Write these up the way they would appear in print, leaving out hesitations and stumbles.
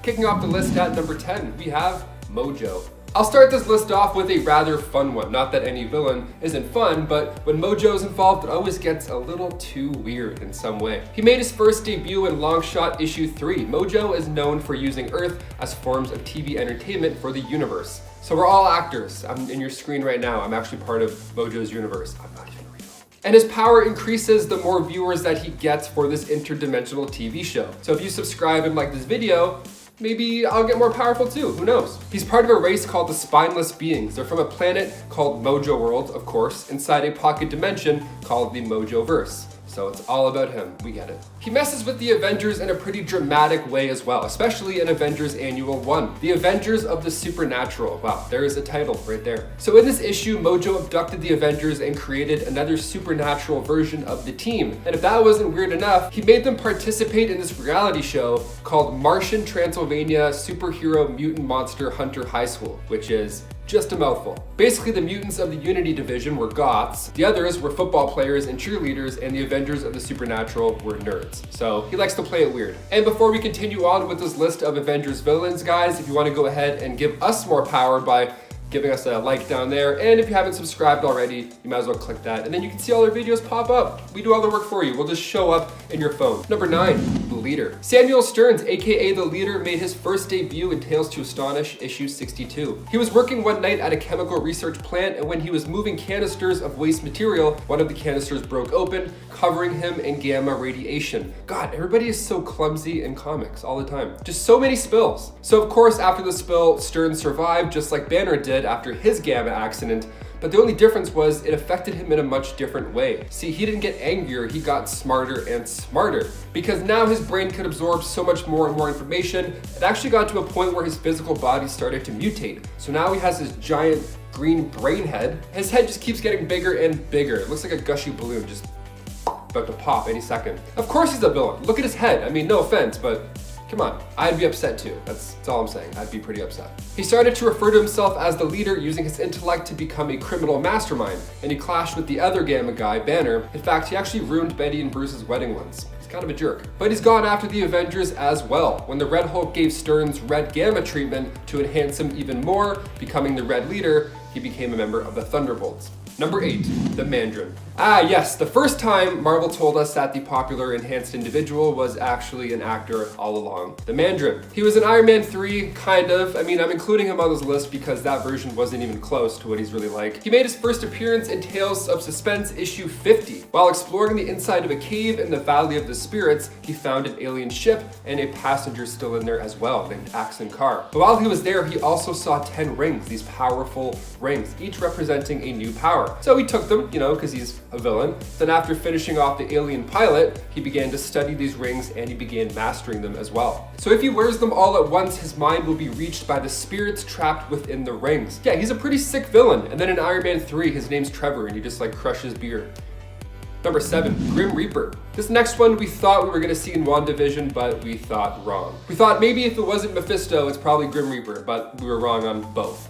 Kicking off the list at number 10, we have Mojo. I'll start this list off with a rather fun one. Not that any villain isn't fun, but when Mojo's involved, it always gets a little too weird in some way. He made his first debut in Longshot issue 3. Mojo is known for using Earth as forms of TV entertainment for the universe. So we're all actors. I'm in your screen right now. I'm actually part of Mojo's universe. I'm not even real. And his power increases the more viewers that he gets for this interdimensional TV show. So if you subscribe and like this video, maybe I'll get more powerful too, who knows? He's part of a race called the Spineless Beings. They're from a planet called Mojo World, of course, inside a pocket dimension called the Mojoverse. So it's all about him, we get it. He messes with the Avengers in a pretty dramatic way as well, especially in Avengers Annual 1. The Avengers of the Supernatural. Wow, there is a title right there. So in this issue, Mojo abducted the Avengers and created another supernatural version of the team. And if that wasn't weird enough, he made them participate in this reality show called Martian Transylvania Superhero Mutant Monster Hunter High School, which is just a mouthful. Basically, the mutants of the Unity Division were goths, the others were football players and cheerleaders, and the Avengers of the Supernatural were nerds. So he likes to play it weird. And before we continue on with this list of Avengers villains, guys, if you want to go ahead and give us more power by giving us a like down there, and if you haven't subscribed already, you might as well click that, and then you can see all our videos pop up. We do all the work for you. We'll just show up in your phone. Number 9, the Leader. Samuel Stearns, aka the Leader, made his first debut in Tales to Astonish issue 62. He was working one night at a chemical research plant, and when he was moving canisters of waste material, one of the canisters broke open, covering him in gamma radiation. God, everybody is so clumsy in comics all the time. Just so many spills. So of course, after the spill, Stearns survived just like Banner did after his gamma accident, but the only difference was it affected him in a much different way. See, he didn't get angrier, he got smarter and smarter, because now his brain could absorb so much more and more information. It actually got to a point where his physical body started to mutate. So now he has this giant green brain head. His head just keeps getting bigger and bigger. It looks like a gushy balloon, just about to pop any second. Of course he's a villain. Look at his head. I mean, no offense, but come on, I'd be upset too. That's all I'm saying. I'd be pretty upset. He started to refer to himself as the Leader, using his intellect to become a criminal mastermind, and he clashed with the other Gamma guy, Banner. In fact, he actually ruined Betty and Bruce's wedding once. He's kind of a jerk. But he's gone after the Avengers as well. When the Red Hulk gave Stearns Red Gamma treatment to enhance him even more, becoming the Red Leader, he became a member of the Thunderbolts. Number 8, the Mandarin. Ah yes, the first time Marvel told us that the popular enhanced individual was actually an actor all along. The Mandarin. He was in Iron Man 3, kind of. I mean, I'm including him on this list because that version wasn't even close to what he's really like. He made his first appearance in Tales of Suspense issue 50. While exploring the inside of a cave in the Valley of the Spirits, he found an alien ship and a passenger still in there as well, named Axon Carr. But while he was there, he also saw 10 rings, these powerful rings, each representing a new power. So he took them, you know, because he's a villain. Then after finishing off the alien pilot, he began to study these rings and he began mastering them as well. So if he wears them all at once, his mind will be reached by the spirits trapped within the rings. Yeah, he's a pretty sick villain. And then in Iron Man 3, his name's Trevor and he just like crushes beer. Number 7, Grim Reaper. This next one we thought we were going to see in WandaVision, but we thought wrong. We thought maybe if it wasn't Mephisto, it's probably Grim Reaper, but we were wrong on both.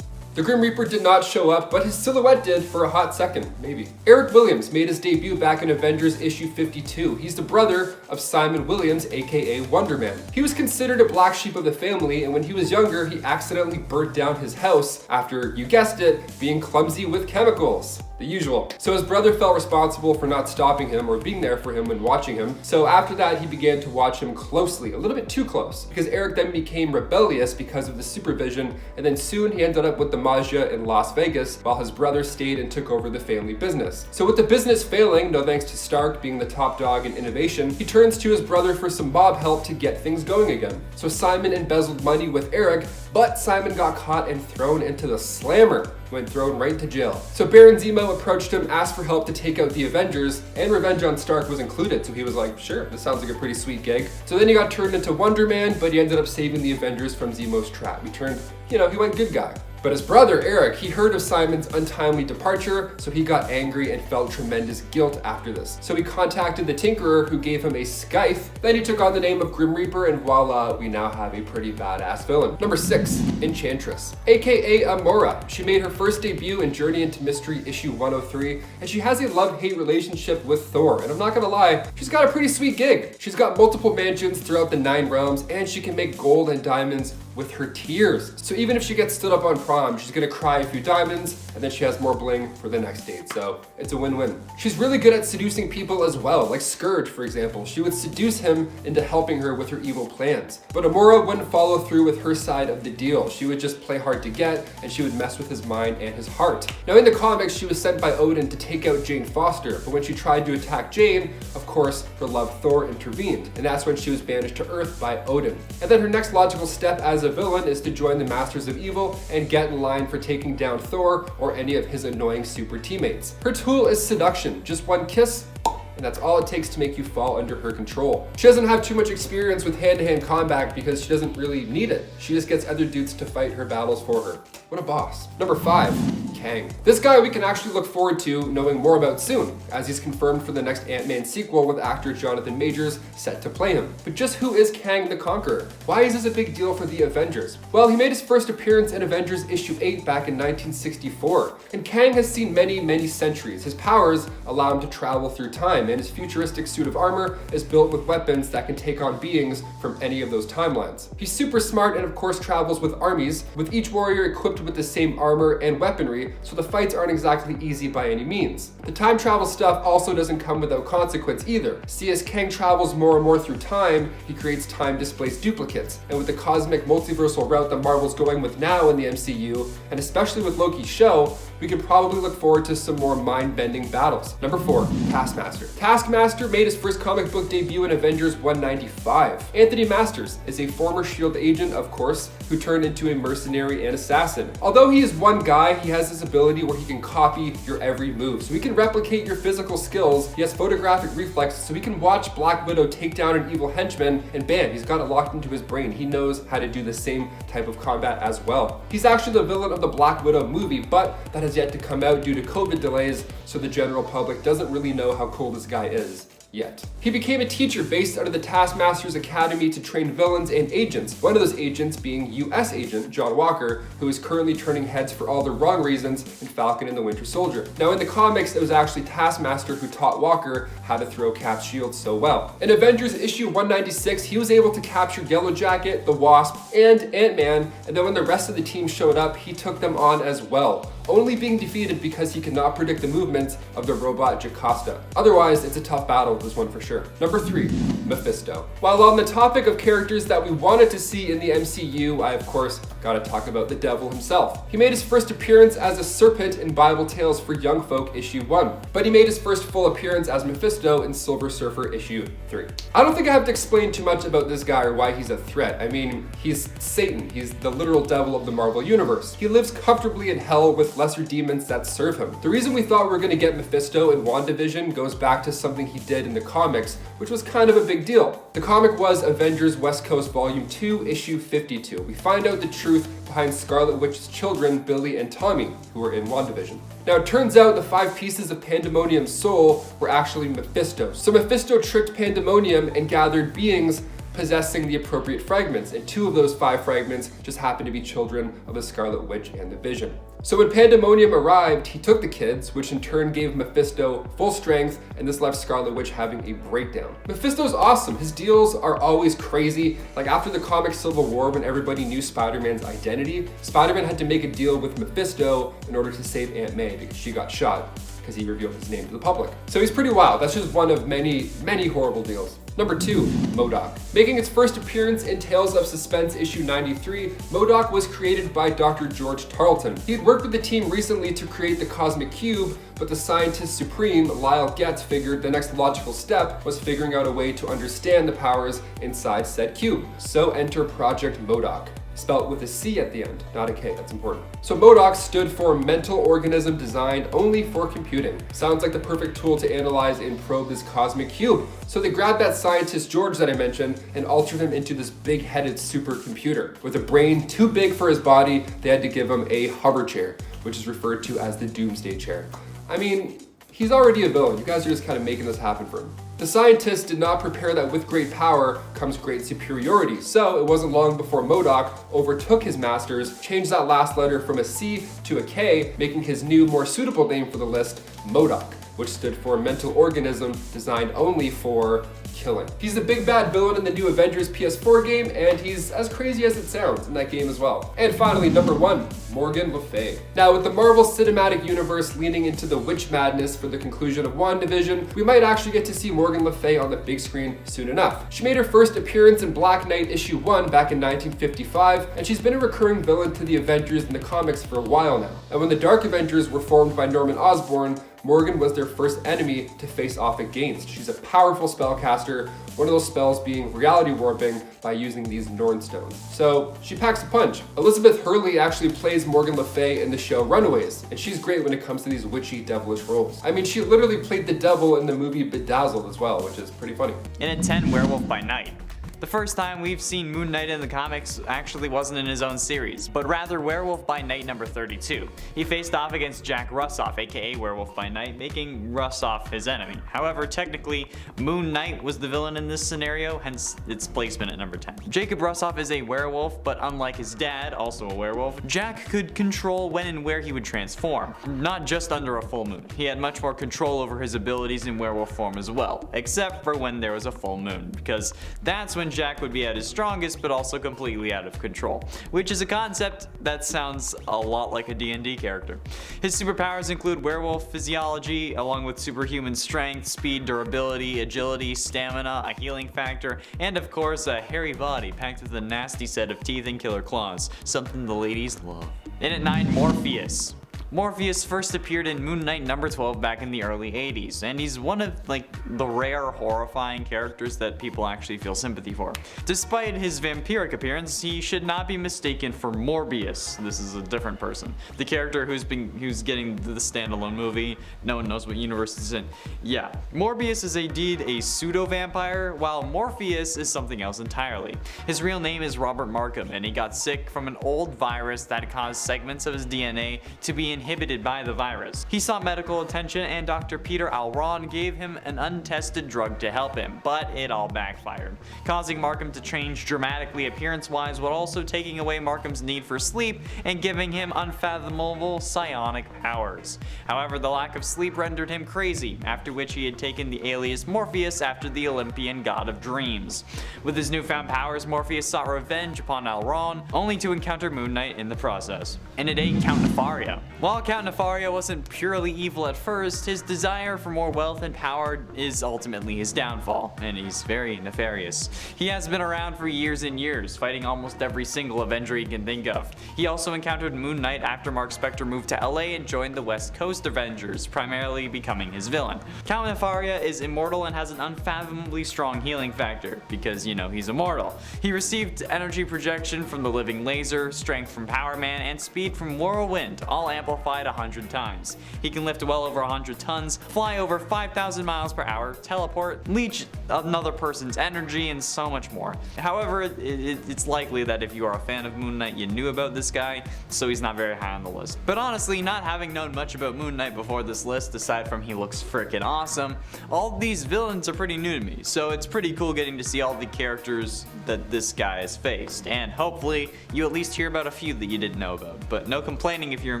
The Grim Reaper did not show up, but his silhouette did for a hot second, maybe. Eric Williams made his debut back in Avengers issue 52. He's the brother of Simon Williams, aka Wonder Man. He was considered a black sheep of the family, and when he was younger, he accidentally burnt down his house after, you guessed it, being clumsy with chemicals. The usual. So his brother felt responsible for not stopping him or being there for him when watching him. So after that, he began to watch him closely, a little bit too close, because Eric then became rebellious because of the supervision, and then soon he ended up with the Magia in Las Vegas while his brother stayed and took over the family business. So with the business failing, no thanks to Stark being the top dog in innovation, he turns to his brother for some mob help to get things going again. So Simon embezzled money with Eric, but Simon got caught and thrown into the slammer. Went thrown right to jail. So Baron Zemo approached him, asked for help to take out the Avengers, and revenge on Stark was included, so he was like, sure, this sounds like a pretty sweet gig. So then he got turned into Wonder Man, but he ended up saving the Avengers from Zemo's trap. He turned, you know, he went good guy. But his brother, Eric, he heard of Simon's untimely departure, so he got angry and felt tremendous guilt after this. So he contacted the Tinkerer, who gave him a scythe. Then he took on the name of Grim Reaper, and voila, we now have a pretty badass villain. Number 6, Enchantress, aka Amora. She made her first debut in Journey into Mystery issue 103, and she has a love-hate relationship with Thor. And I'm not gonna lie, she's got a pretty sweet gig. She's got multiple mansions throughout the 9 realms, and she can make gold and diamonds with her tears. So even if she gets stood up on prom, she's gonna cry a few diamonds, and then she has more bling for the next date. So it's a win-win. She's really good at seducing people as well, like Scourge, for example. She would seduce him into helping her with her evil plans. But Amora wouldn't follow through with her side of the deal. She would just play hard to get, and she would mess with his mind and his heart. Now in the comics, she was sent by Odin to take out Jane Foster, but when she tried to attack Jane, of course, her love Thor intervened, and that's when she was banished to Earth by Odin. And then her next logical step as a villain is to join the Masters of Evil and get in line for taking down Thor or any of his annoying super teammates. Her tool is seduction, just one kiss, and that's all it takes to make you fall under her control. She doesn't have too much experience with hand-to-hand combat because she doesn't really need it. She just gets other dudes to fight her battles for her. What a boss. Number 5, Kang. This guy we can actually look forward to knowing more about soon, as he's confirmed for the next Ant-Man sequel with actor Jonathan Majors set to play him. But just who is Kang the Conqueror? Why is this a big deal for the Avengers? Well, he made his first appearance in Avengers issue 8 back in 1964, and Kang has seen many centuries. His powers allow him to travel through time, and his futuristic suit of armor is built with weapons that can take on beings from any of those timelines. He's super smart and of course travels with armies, with each warrior equipped with the same armor and weaponry, so the fights aren't exactly easy by any means. The time travel stuff also doesn't come without consequence either. See, as Kang travels more and more through time, he creates time-displaced duplicates, and with the cosmic multiversal route that Marvel's going with now in the MCU, and especially with Loki's show, we could probably look forward to some more mind-bending battles. Number 4, Taskmaster. Taskmaster made his first comic book debut in Avengers 195. Anthony Masters is a former S.H.I.E.L.D. agent, of course, who turned into a mercenary and assassin. Although he is one guy, he has this ability where he can copy your every move. So he can replicate your physical skills. He has photographic reflexes, so he can watch Black Widow take down an evil henchman, and bam, he's got it locked into his brain. He knows how to do the same type of combat as well. He's actually the villain of the Black Widow movie, but that has yet to come out due to COVID delays, so the general public doesn't really know how cool this guy is yet. He became a teacher based out of the Taskmaster's Academy to train villains and agents, one of those agents being US agent John Walker, who is currently turning heads for all the wrong reasons in Falcon and the Winter Soldier. Now in the comics, it was actually Taskmaster who taught Walker how to throw Cap's shield so well. In Avengers issue 196, he was able to capture Yellow Jacket, the Wasp, and Ant-Man, and then when the rest of the team showed up, he took them on as well, only being defeated because he could not predict the movements of the robot Jocasta. Otherwise, it's a tough battle, this one for sure. Number 3, Mephisto. While on the topic of characters that we wanted to see in the MCU, I of course gotta talk about the devil himself. He made his first appearance as a serpent in Bible Tales for Young Folk issue 1, but he made his first full appearance as Mephisto in Silver Surfer issue 3. I don't think I have to explain too much about this guy or why he's a threat. I mean, he's Satan. He's the literal devil of the Marvel Universe. He lives comfortably in hell with lesser demons that serve him. The reason we thought we were gonna get Mephisto in WandaVision goes back to something he did in the comics, which was kind of a big deal. The comic was Avengers West Coast Volume 2, issue 52. We find out the truth behind Scarlet Witch's children, Billy and Tommy, who were in WandaVision. Now it turns out the 5 pieces of Pandemonium's soul were actually Mephisto. So Mephisto tricked Pandemonium and gathered beings possessing the appropriate fragments, and 2 of those 5 fragments just happened to be children of the Scarlet Witch and the Vision. So when Pandemonium arrived, he took the kids, which in turn gave Mephisto full strength, and this left Scarlet Witch having a breakdown. Mephisto's awesome. His deals are always crazy. Like after the comic Civil War, when everybody knew Spider-Man's identity, Spider-Man had to make a deal with Mephisto in order to save Aunt May because she got shot because he revealed his name to the public. So he's pretty wild. That's just one of many horrible deals. Number 2, MODOK. Making its first appearance in Tales of Suspense issue 93, MODOK was created by Dr. George Tarleton. He had worked with the team recently to create the Cosmic Cube, but the scientist supreme, Lyle Getz, figured the next logical step was figuring out a way to understand the powers inside said cube. So enter Project MODOK. spelt with a C at the end, not a K, that's important. So MODOK stood for Mental Organism Designed Only for Computing. Sounds like the perfect tool to analyze and probe this cosmic cube. So they grabbed that scientist George that I mentioned and altered him into this big-headed supercomputer. With a brain too big for his body, they had to give him a hover chair, which is referred to as the Doomsday Chair. I mean, he's already a villain. You guys are just kind of making this happen for him. The scientists did not prepare that with great power comes great superiority, so it wasn't long before MODOK overtook his masters, changed that last letter from a C to a K, making his new, more suitable name for the list, MODOK, which stood for Mental Organism Designed Only for Killing. He's the big bad villain in the new Avengers PS4 game, and he's as crazy as it sounds in that game as well. And finally, number 1, Morgan Le Fay. Now, with the Marvel Cinematic Universe leaning into the witch madness for the conclusion of WandaVision, we might actually get to see Morgan Le Fay on the big screen soon enough. She made her first appearance in Black Knight issue 1 back in 1955, and she's been a recurring villain to the Avengers in the comics for a while now. And when the Dark Avengers were formed by Norman Osborn, Morgan was their first enemy to face off against. She's a powerful spellcaster, one of those spells being reality warping by using these Norn stones. So she packs a punch. Elizabeth Hurley actually plays Morgan Le Fay in the show Runaways, and she's great when it comes to these witchy, devilish roles. I mean, she literally played the devil in the movie Bedazzled as well, which is pretty funny. And at 10, Werewolf by Night. The first time we've seen Moon Knight in the comics actually wasn't in his own series, but rather Werewolf by Night number 32. He faced off against Jack Russoff, aka Werewolf by Night, making Russoff his enemy. However, technically, Moon Knight was the villain in this scenario, hence its placement at number 10. Jacob Russoff is a werewolf, but unlike his dad, also a werewolf, Jack could control when and where he would transform, not just under a full moon. He had much more control over his abilities in werewolf form as well, except for when there was a full moon, because that's when Jack would be at his strongest, but also completely out of control, which is a concept that sounds a lot like a D&D character. His superpowers include werewolf physiology, along with superhuman strength, speed, durability, agility, stamina, a healing factor, and of course a hairy body packed with a nasty set of teeth and killer claws, something the ladies love. And at 9, Morpheus. Morpheus first appeared in Moon Knight number 12 back in the early 80s, and he's one of the rare horrifying characters that people actually feel sympathy for. Despite his vampiric appearance, he should not be mistaken for Morbius. This is a different person. The character who's getting the standalone movie, no one knows what universe it's in. Yeah, Morbius is indeed a pseudo-vampire, while Morpheus is something else entirely. His real name is Robert Markham, and he got sick from an old virus that caused segments of his DNA to be inhibited by the virus. He sought medical attention, and Dr. Peter Alron gave him an untested drug to help him, but it all backfired, causing Markham to change dramatically appearance-wise, while also taking away Markham's need for sleep and giving him unfathomable psionic powers. However, the lack of sleep rendered him crazy, after which he had taken the alias Morpheus after the Olympian god of dreams. With his newfound powers, Morpheus sought revenge upon Alron, only to encounter Moon Knight in the process. And at 8, Count Nefaria. While Count Nefaria wasn't purely evil at first, his desire for more wealth and power is ultimately his downfall, and he's very nefarious. He has been around for years and years, fighting almost every single Avenger he can think of. He also encountered Moon Knight after Mark Specter moved to LA and joined the West Coast Avengers, primarily becoming his villain. Count Nefaria is immortal and has an unfathomably strong healing factor, because, you know, he's immortal. He received energy projection from the Living Laser, strength from Power Man, and speed from Whirlwind, all amplified 100 times. He can lift well over 100 tons, fly over 5,000 miles per hour, teleport, leech another person's energy, and so much more. However, it's likely that if you are a fan of Moon Knight, you knew about this guy, so he's not very high on the list. But honestly, not having known much about Moon Knight before this list, aside from he looks freaking awesome, all these villains are pretty new to me, so it's pretty cool getting to see all the characters that this guy has faced, and hopefully you at least hear about a few that you didn't know about. But no complaining if you're a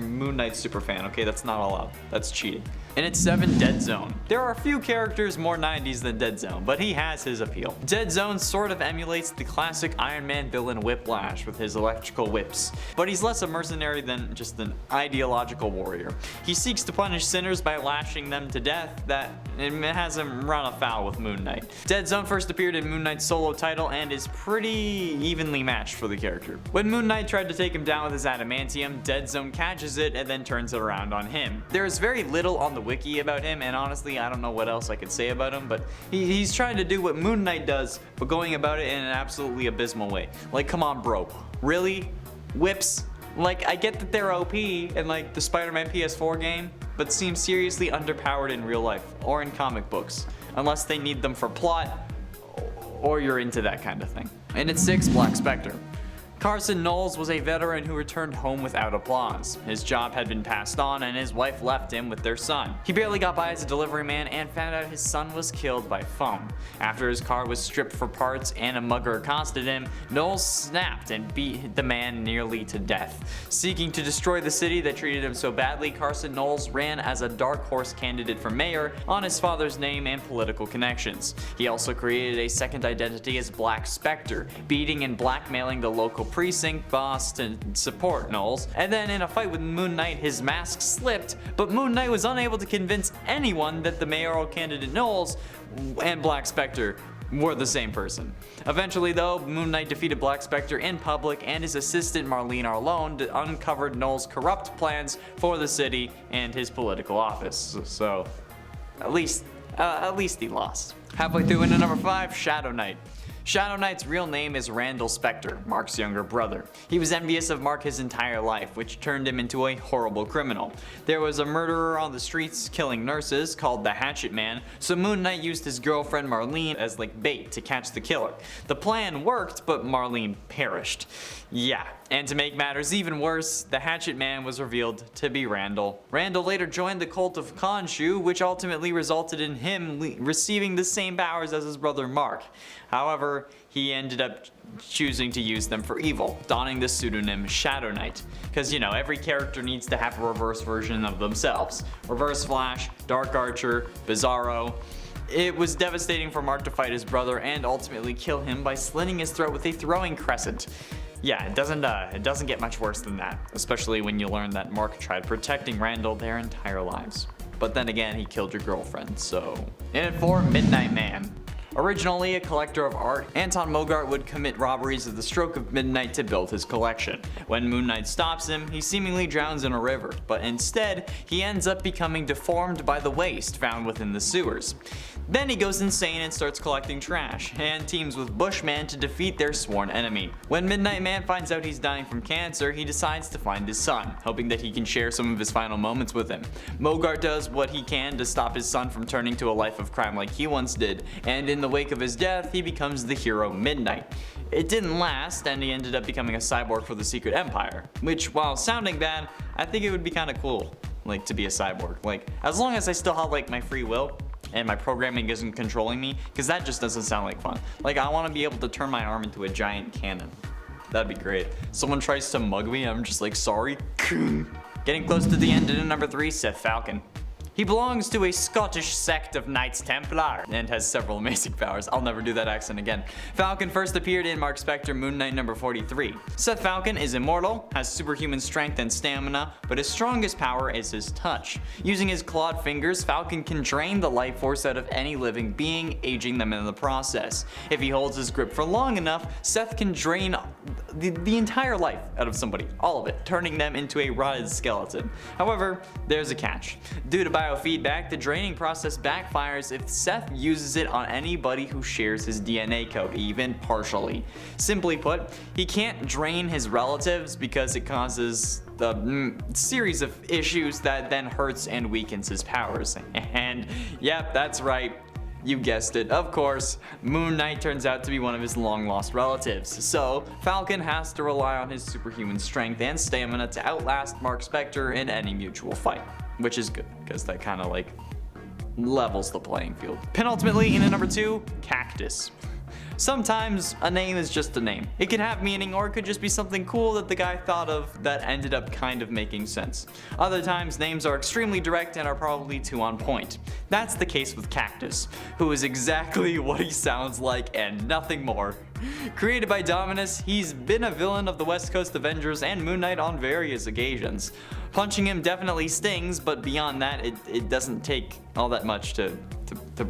Moon Knight superfan, okay? That's not allowed. That's cheating. And at 7, Dead Zone. There are few characters more 90s than Dead Zone, but he has his appeal. Dead Zone sort of emulates the classic Iron Man villain Whiplash with his electrical whips, but he's less a mercenary than just an ideological warrior. He seeks to punish sinners by lashing them to death, that has him run afoul with Moon Knight. Dead Zone first appeared in Moon Knight's solo title and is pretty evenly matched for the character. When Moon Knight tried to take him down with his adamantium, Dead Zone catches it and then turns it around on him. There is very little on the wiki about him, and honestly, I don't know what else I could say about him, but he's trying to do what Moon Knight does, but going about it in an absolutely abysmal way. Like, come on, bro. Really? Whips? Like, I get that they're OP in like the Spider-Man PS4 game, but seem seriously underpowered in real life or in comic books, unless they need them for plot or you're into that kind of thing. And at 6, Black Specter. Carson Knowles was a veteran who returned home without applause. His job had been passed on and his wife left him with their son. He barely got by as a delivery man and found out his son was killed by phone. After his car was stripped for parts and a mugger accosted him, Knowles snapped and beat the man nearly to death. Seeking to destroy the city that treated him so badly, Carson Knowles ran as a dark horse candidate for mayor on his father's name and political connections. He also created a second identity as Black Specter, beating and blackmailing the local precinct boss to support Knowles, and then in a fight with Moon Knight his mask slipped, but Moon Knight was unable to convince anyone that the mayoral candidate Knowles and Black Specter were the same person. Eventually though, Moon Knight defeated Black Specter in public, and his assistant Marlene Arlone uncovered Knowles' corrupt plans for the city and his political office. So at least he lost. Halfway through into number 5, Shadow Knight. Shadow Knight's real name is Randall Specter, Mark's younger brother. He was envious of Mark his entire life, which turned him into a horrible criminal. There was a murderer on the streets killing nurses called the Hatchet Man, so Moon Knight used his girlfriend Marlene as like bait to catch the killer. The plan worked, but Marlene perished. Yeah, and to make matters even worse, the Hatchet Man was revealed to be Randall. Randall later joined the cult of Khonshu, which ultimately resulted in him receiving the same powers as his brother Mark. However, he ended up choosing to use them for evil, donning the pseudonym Shadow Knight. Because, you know, every character needs to have a reverse version of themselves. Reverse Flash, Dark Archer, Bizarro. It was devastating for Mark to fight his brother and ultimately kill him by slitting his throat with a throwing crescent. Yeah, it doesn't get much worse than that, especially when you learn that Mark tried protecting Randall their entire lives. But then again, he killed your girlfriend, so... And at 4, Midnight Man. Originally a collector of art, Anton Mogart would commit robberies at the stroke of midnight to build his collection. When Moon Knight stops him, he seemingly drowns in a river, but instead, he ends up becoming deformed by the waste found within the sewers. Then he goes insane and starts collecting trash, and teams with Bushman to defeat their sworn enemy. When Midnight Man finds out he's dying from cancer, he decides to find his son, hoping that he can share some of his final moments with him. Mogart does what he can to stop his son from turning to a life of crime like he once did, and in the wake of his death, he becomes the hero Midnight. It didn't last, and he ended up becoming a cyborg for the Secret Empire, which, while sounding bad, I think it would be kinda cool, like, to be a cyborg. Like, as long as I still have, like, my free will, and my programming isn't controlling me, because that just doesn't sound like fun. Like, I want to be able to turn my arm into a giant cannon. That'd be great. Someone tries to mug me, I'm just like, sorry. Getting close to the end, in number 3, Seth Falcon. He belongs to a Scottish sect of Knights Templar and has several amazing powers. I'll never do that accent again. Falcon first appeared in Mark Spector Moon Knight number 43. Seth Falcon is immortal, has superhuman strength and stamina, but his strongest power is his touch. Using his clawed fingers, Falcon can drain the life force out of any living being, aging them in the process. If he holds his grip for long enough, Seth can drain the entire life out of somebody, all of it, turning them into a rotted skeleton. However, there's a catch. Due to biofeedback, the draining process backfires if Seth uses it on anybody who shares his DNA code, even partially. Simply put, he can't drain his relatives because it causes a series of issues that then hurts and weakens his powers. And yep, that's right. You guessed it, of course, Moon Knight turns out to be one of his long-lost relatives, so Falcon has to rely on his superhuman strength and stamina to outlast Mark Spector in any mutual fight, which is good, because that kind of like levels the playing field. Penultimately, in at number 2, Cactus. Sometimes a name is just a name. It could have meaning, or it could just be something cool that the guy thought of that ended up kind of making sense. Other times, names are extremely direct and are probably too on point. That's the case with Cactus, who is exactly what he sounds like and nothing more. Created by Dominus, he's been a villain of the West Coast Avengers and Moon Knight on various occasions. Punching him definitely stings, but beyond that, it doesn't take all that much to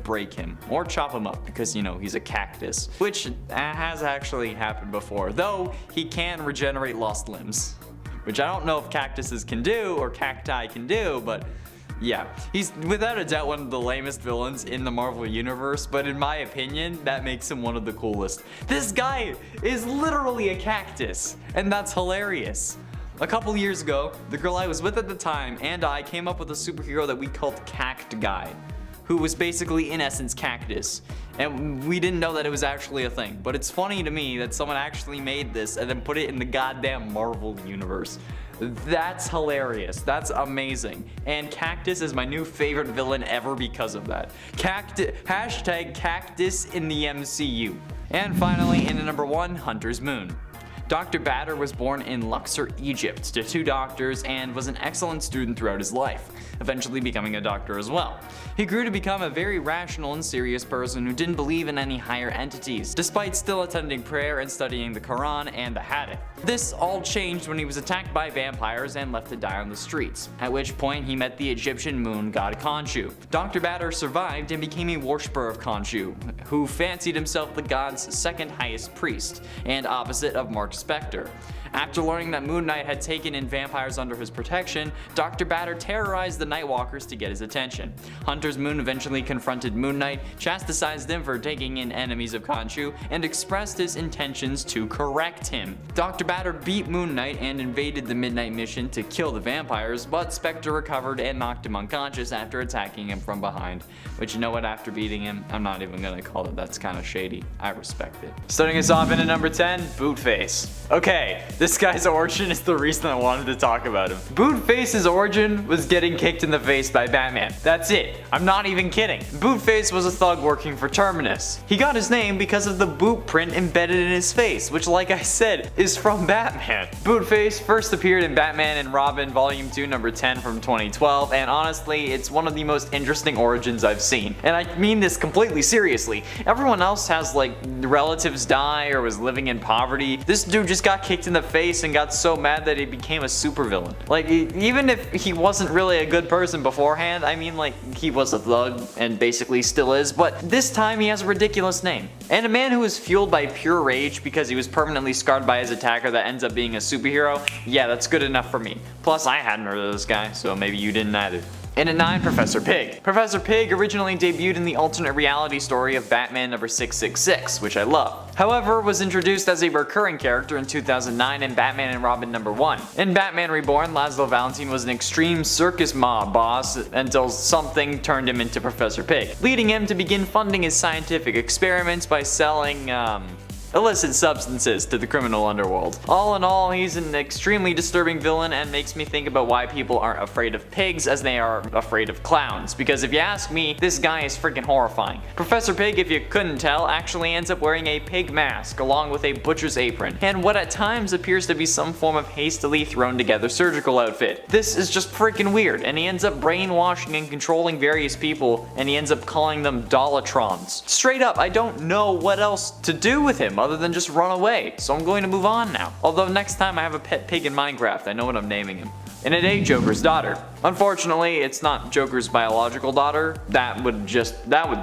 break him or chop him up, because, you know, he's a cactus, which has actually happened before, though he can regenerate lost limbs, which I don't know if cactuses can do or cacti can do, but Yeah, he's without a doubt one of the lamest villains in the Marvel Universe, but in my opinion, that makes him one of the coolest. This guy is literally a cactus, and that's hilarious. A couple years ago, the girl I was with at the time and I came up with a superhero that we called Cact Guy, who was basically in essence Cactus. And we didn't know that it was actually a thing, but it's funny to me that someone actually made this and then put it in the goddamn Marvel Universe. That's hilarious. That's amazing. And Cactus is my new favorite villain ever because of that. Hashtag Cactus in the MCU. And finally, in at number 1, Hunter's Moon. Dr. Batter was born in Luxor, Egypt to 2 doctors and was an excellent student throughout his life, eventually becoming a doctor as well. He grew to become a very rational and serious person who didn't believe in any higher entities, despite still attending prayer and studying the Quran and the Hadith. This all changed when he was attacked by vampires and left to die on the streets, at which point he met the Egyptian moon god Khonshu. Dr. Batter survived and became a worshipper of Khonshu, who fancied himself the god's second highest priest, and opposite of Mark Specter. After learning that Moon Knight had taken in vampires under his protection, Dr. Batter terrorized the Nightwalkers to get his attention. Hunter's Moon eventually confronted Moon Knight, chastised him for taking in enemies of Khonshu, and expressed his intentions to correct him. Dr. Batter beat Moon Knight and invaded the Midnight Mission to kill the vampires, but Specter recovered and knocked him unconscious after attacking him from behind. Which, you know what, after beating him, I'm not even gonna call it. That's kind of shady. I respect it. Starting us off in at number 10, Bootface. Okay, this guy's origin is the reason I wanted to talk about him. Bootface's origin was getting kicked in the face by Batman. That's it. I'm not even kidding. Bootface was a thug working for Terminus. He got his name because of the boot print embedded in his face, which, like I said, is from Batman. Bootface first appeared in Batman and Robin Volume 2 number 10 from 2012, and honestly, it's one of the most interesting origins I've seen. And I mean this completely seriously. Everyone else has like relatives die or was living in poverty. This dude just got kicked in the face and got so mad that he became a supervillain. Like, even if he wasn't really a good person beforehand, I mean, like, he was a thug and basically still is, but this time he has a ridiculous name. And a man who is fueled by pure rage because he was permanently scarred by his attacker that ends up being a superhero, yeah, that's good enough for me. Plus, I hadn't heard of this guy, so maybe you didn't either. In at 9, Professor Pig. Professor Pig originally debuted in the alternate reality story of Batman number 666, which I love. However, was introduced as a recurring character in 2009 in Batman and Robin number 1. In Batman Reborn, Laszlo Valentine was an extreme circus mob boss until something turned him into Professor Pig, leading him to begin funding his scientific experiments by selling, illicit substances to the criminal underworld. All in all, he's an extremely disturbing villain and makes me think about why people aren't afraid of pigs as they are afraid of clowns, because if you ask me, this guy is freaking horrifying. Professor Pig, if you couldn't tell, actually ends up wearing a pig mask along with a butcher's apron, and what at times appears to be some form of hastily thrown together surgical outfit. This is just freaking weird, and he ends up brainwashing and controlling various people, and he ends up calling them Dollatrons. Straight up, I don't know what else to do with him other than just run away, so I'm going to move on now. Although next time I have a pet pig in Minecraft, I know what I'm naming him. In at 8, Joker's daughter. Unfortunately, it's not Joker's biological daughter. That would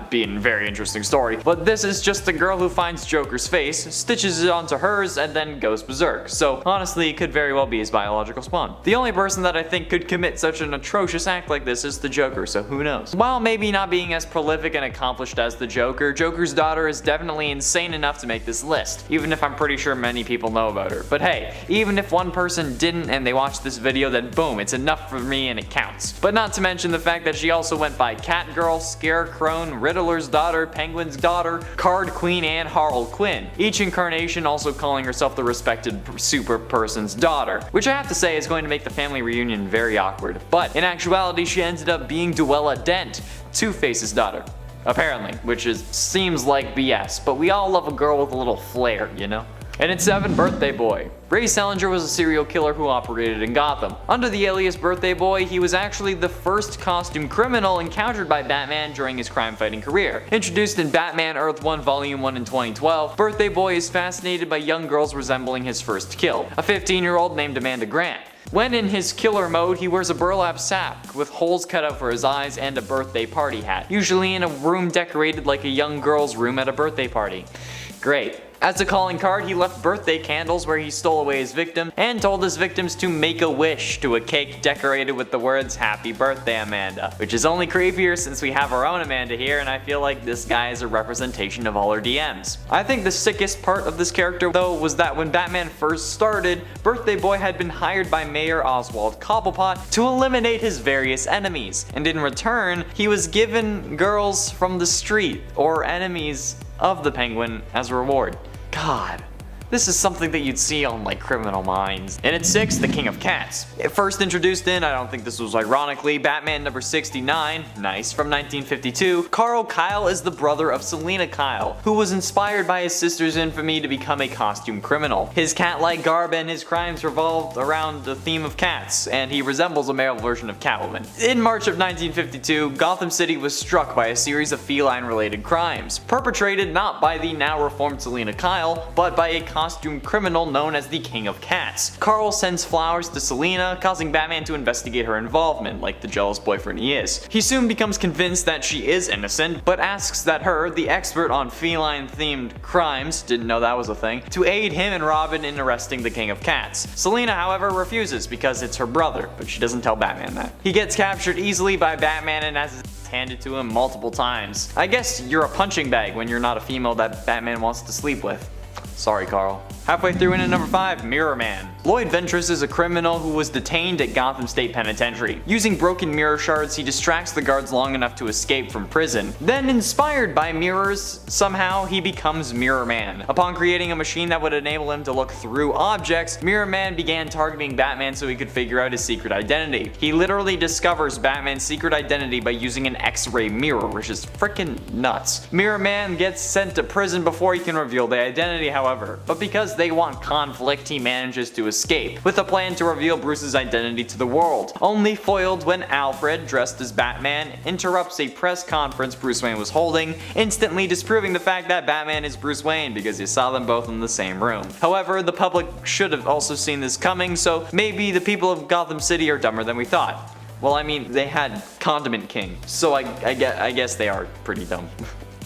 be a very interesting story. But this is just a girl who finds Joker's face, stitches it onto hers, and then goes berserk. So honestly, it could very well be his biological spawn. The only person that I think could commit such an atrocious act like this is the Joker, so who knows. While maybe not being as prolific and accomplished as the Joker, Joker's daughter is definitely insane enough to make this list, even if I'm pretty sure many people know about her. But hey, even if one person didn't and they watched this video, then boom, it's enough for me and it counts. But not to mention the fact that she also went by Catgirl, Scarecrow, Riddler's daughter, Penguin's daughter, Card Queen, and Harley Quinn. Each incarnation also calling herself the respected super person's daughter, which I have to say is going to make the family reunion very awkward. But in actuality, she ended up being Duella Dent, Two-Face's daughter. Apparently, which seems like BS, but we all love a girl with a little flair, you know? And at 7, Birthday Boy. Ray Salinger was a serial killer who operated in Gotham. Under the alias Birthday Boy, he was actually the first costume criminal encountered by Batman during his crime-fighting career. Introduced in Batman Earth 1 Volume 1 in 2012, Birthday Boy is fascinated by young girls resembling his first kill, a 15-year-old named Amanda Grant. When in his killer mode, he wears a burlap sack with holes cut out for his eyes and a birthday party hat, usually in a room decorated like a young girl's room at a birthday party. Great. As a calling card, he left birthday candles where he stole away his victim and told his victims to make a wish to a cake decorated with the words "Happy Birthday, Amanda," which is only creepier since we have our own Amanda here, and I feel like this guy is a representation of all her DMs. I think the sickest part of this character though was that when Batman first started, Birthday Boy had been hired by Mayor Oswald Cobblepot to eliminate his various enemies, and in return, he was given girls from the street or enemies of the Penguin as a reward. God. This is something that you'd see on like Criminal Minds. And at 6, the King of Cats. It first introduced in, I don't think this was ironically, Batman number 69, nice, from 1952. Carl Kyle is the brother of Selina Kyle, who was inspired by his sister's infamy to become a costume criminal. His cat-like garb and his crimes revolved around the theme of cats, and he resembles a male version of Catwoman. In March of 1952, Gotham City was struck by a series of feline-related crimes, perpetrated not by the now reformed Selina Kyle, but by a costume criminal known as the King of Cats. Carl sends flowers to Selina, causing Batman to investigate her involvement, like the jealous boyfriend he is. He soon becomes convinced that she is innocent, but asks that her, the expert on feline-themed crimes, didn't know that was a thing, to aid him and Robin in arresting the King of Cats. Selina, however, refuses because it's her brother, but she doesn't tell Batman that. He gets captured easily by Batman and has his handed to him multiple times. I guess you're a punching bag when you're not a female that Batman wants to sleep with. Sorry, Carl. Halfway through into number 5, Mirror Man. Lloyd Ventress is a criminal who was detained at Gotham State Penitentiary. Using broken mirror shards, he distracts the guards long enough to escape from prison. Then, inspired by mirrors, somehow he becomes Mirror Man. Upon creating a machine that would enable him to look through objects, Mirror Man began targeting Batman so he could figure out his secret identity. He literally discovers Batman's secret identity by using an X-ray mirror, which is freaking nuts. Mirror Man gets sent to prison before he can reveal the identity, however, but because they want conflict, he manages to escape, with a plan to reveal Bruce's identity to the world, only foiled when Alfred, dressed as Batman, interrupts a press conference Bruce Wayne was holding, instantly disproving the fact that Batman is Bruce Wayne because he saw them both in the same room. However, the public should have also seen this coming, so maybe the people of Gotham City are dumber than we thought. Well, I mean, they had Condiment King, so I guess they are pretty dumb.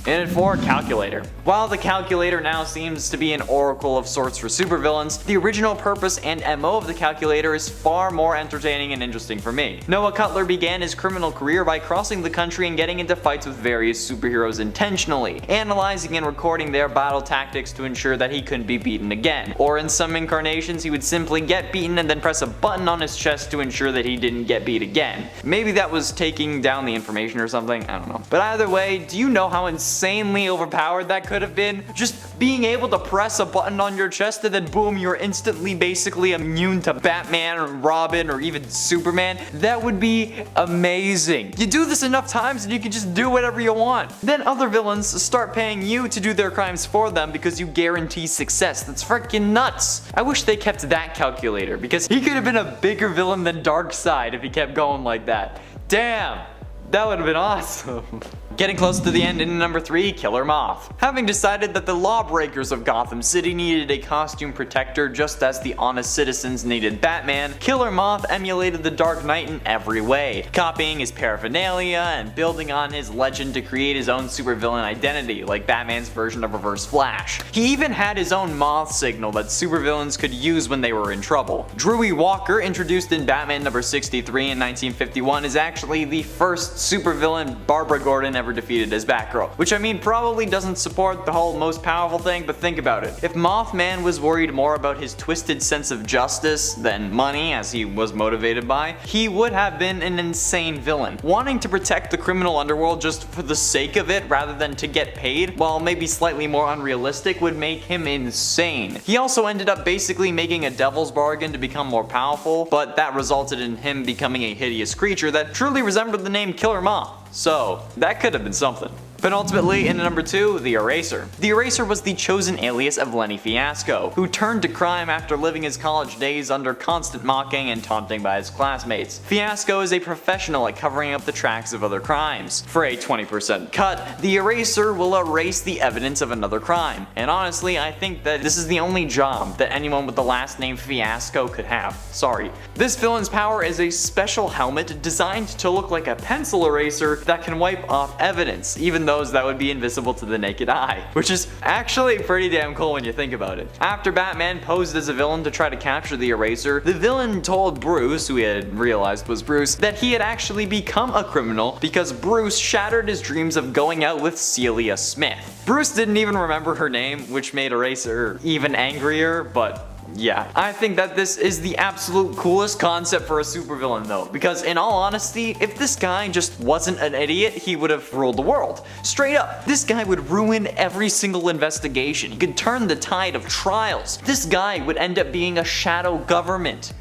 And at 4, Calculator. While the Calculator now seems to be an oracle of sorts for supervillains, the original purpose and MO of the Calculator is far more entertaining and interesting for me. Noah Cutler began his criminal career by crossing the country and getting into fights with various superheroes intentionally, analyzing and recording their battle tactics to ensure that he couldn't be beaten again. Or in some incarnations, he would simply get beaten and then press a button on his chest to ensure that he didn't get beat again. Maybe that was taking down the information or something, I don't know. But either way, do you know how insanely overpowered that could have been? Just being able to press a button on your chest and then boom, you're instantly basically immune to Batman or Robin or even Superman. That would be amazing. You do this enough times and you can just do whatever you want. Then other villains start paying you to do their crimes for them because you guarantee success. That's freaking nuts. I wish they kept that Calculator because he could have been a bigger villain than Darkseid if he kept going like that. Damn, that would have been awesome. Getting close to the end in number 3, Killer Moth. Having decided that the lawbreakers of Gotham City needed a costume protector just as the honest citizens needed Batman, Killer Moth emulated the Dark Knight in every way, copying his paraphernalia and building on his legend to create his own supervillain identity, like Batman's version of Reverse Flash. He even had his own moth signal that supervillains could use when they were in trouble. Drewy Walker, introduced in Batman number 63 in 1951, is actually the first supervillain Barbara Gordon ever defeated as Batgirl, which I mean probably doesn't support the whole most powerful thing, but think about it. If Mothman was worried more about his twisted sense of justice than money, as he was motivated by, he would have been an insane villain. Wanting to protect the criminal underworld just for the sake of it rather than to get paid, while maybe slightly more unrealistic, would make him insane. He also ended up basically making a devil's bargain to become more powerful, but that resulted in him becoming a hideous creature that truly resembled the name Killer Moth. So, that could have been something. But ultimately, in number 2, the Eraser. The Eraser was the chosen alias of Lenny Fiasco, who turned to crime after living his college days under constant mocking and taunting by his classmates. Fiasco is a professional at covering up the tracks of other crimes. For a 20% cut, the Eraser will erase the evidence of another crime. And honestly, I think that this is the only job that anyone with the last name Fiasco could have. Sorry. This villain's power is a special helmet designed to look like a pencil eraser that can wipe off evidence, even though those that would be invisible to the naked eye, which is actually pretty damn cool when you think about it. After Batman posed as a villain to try to capture the Eraser, the villain told Bruce, who he had realized was Bruce, that he had actually become a criminal because Bruce shattered his dreams of going out with Celia Smith. Bruce didn't even remember her name, which made Eraser even angrier, but yeah, I think that this is the absolute coolest concept for a supervillain though, because in all honesty, if this guy just wasn't an idiot, he would have ruled the world. Straight up, this guy would ruin every single investigation. He could turn the tide of trials. This guy would end up being a shadow government.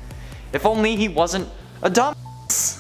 If only he wasn't a dumbass.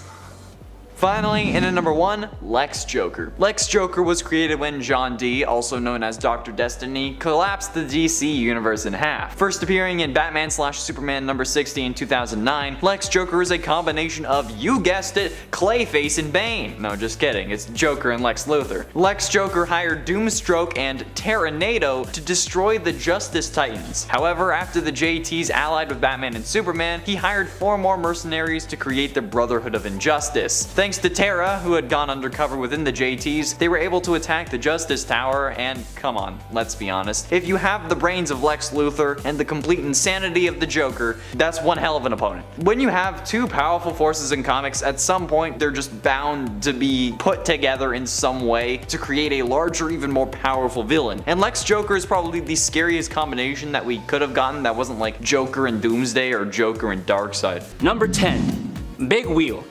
Finally, in at number 1, Lex Joker. Lex Joker was created when John Dee, also known as Dr. Destiny, collapsed the DC universe in half. First appearing in Batman/Superman number 60 in 2009, Lex Joker is a combination of, you guessed it, Clayface and Bane. No, just kidding, it's Joker and Lex Luthor. Lex Joker hired Doomstroke and Terranado to destroy the Justice Titans. However, after the JTs allied with Batman and Superman, he hired 4 more mercenaries to create the Brotherhood of Injustice. Thanks to Terra, who had gone undercover within the JTs, they were able to attack the Justice Tower, and come on, let's be honest. If you have the brains of Lex Luthor and the complete insanity of the Joker, that's one hell of an opponent. When you have 2 powerful forces in comics, at some point they're just bound to be put together in some way to create a larger, even more powerful villain. And Lex Joker is probably the scariest combination that we could have gotten that wasn't like Joker and Doomsday or Joker and Darkseid. Number 10, Big Wheel.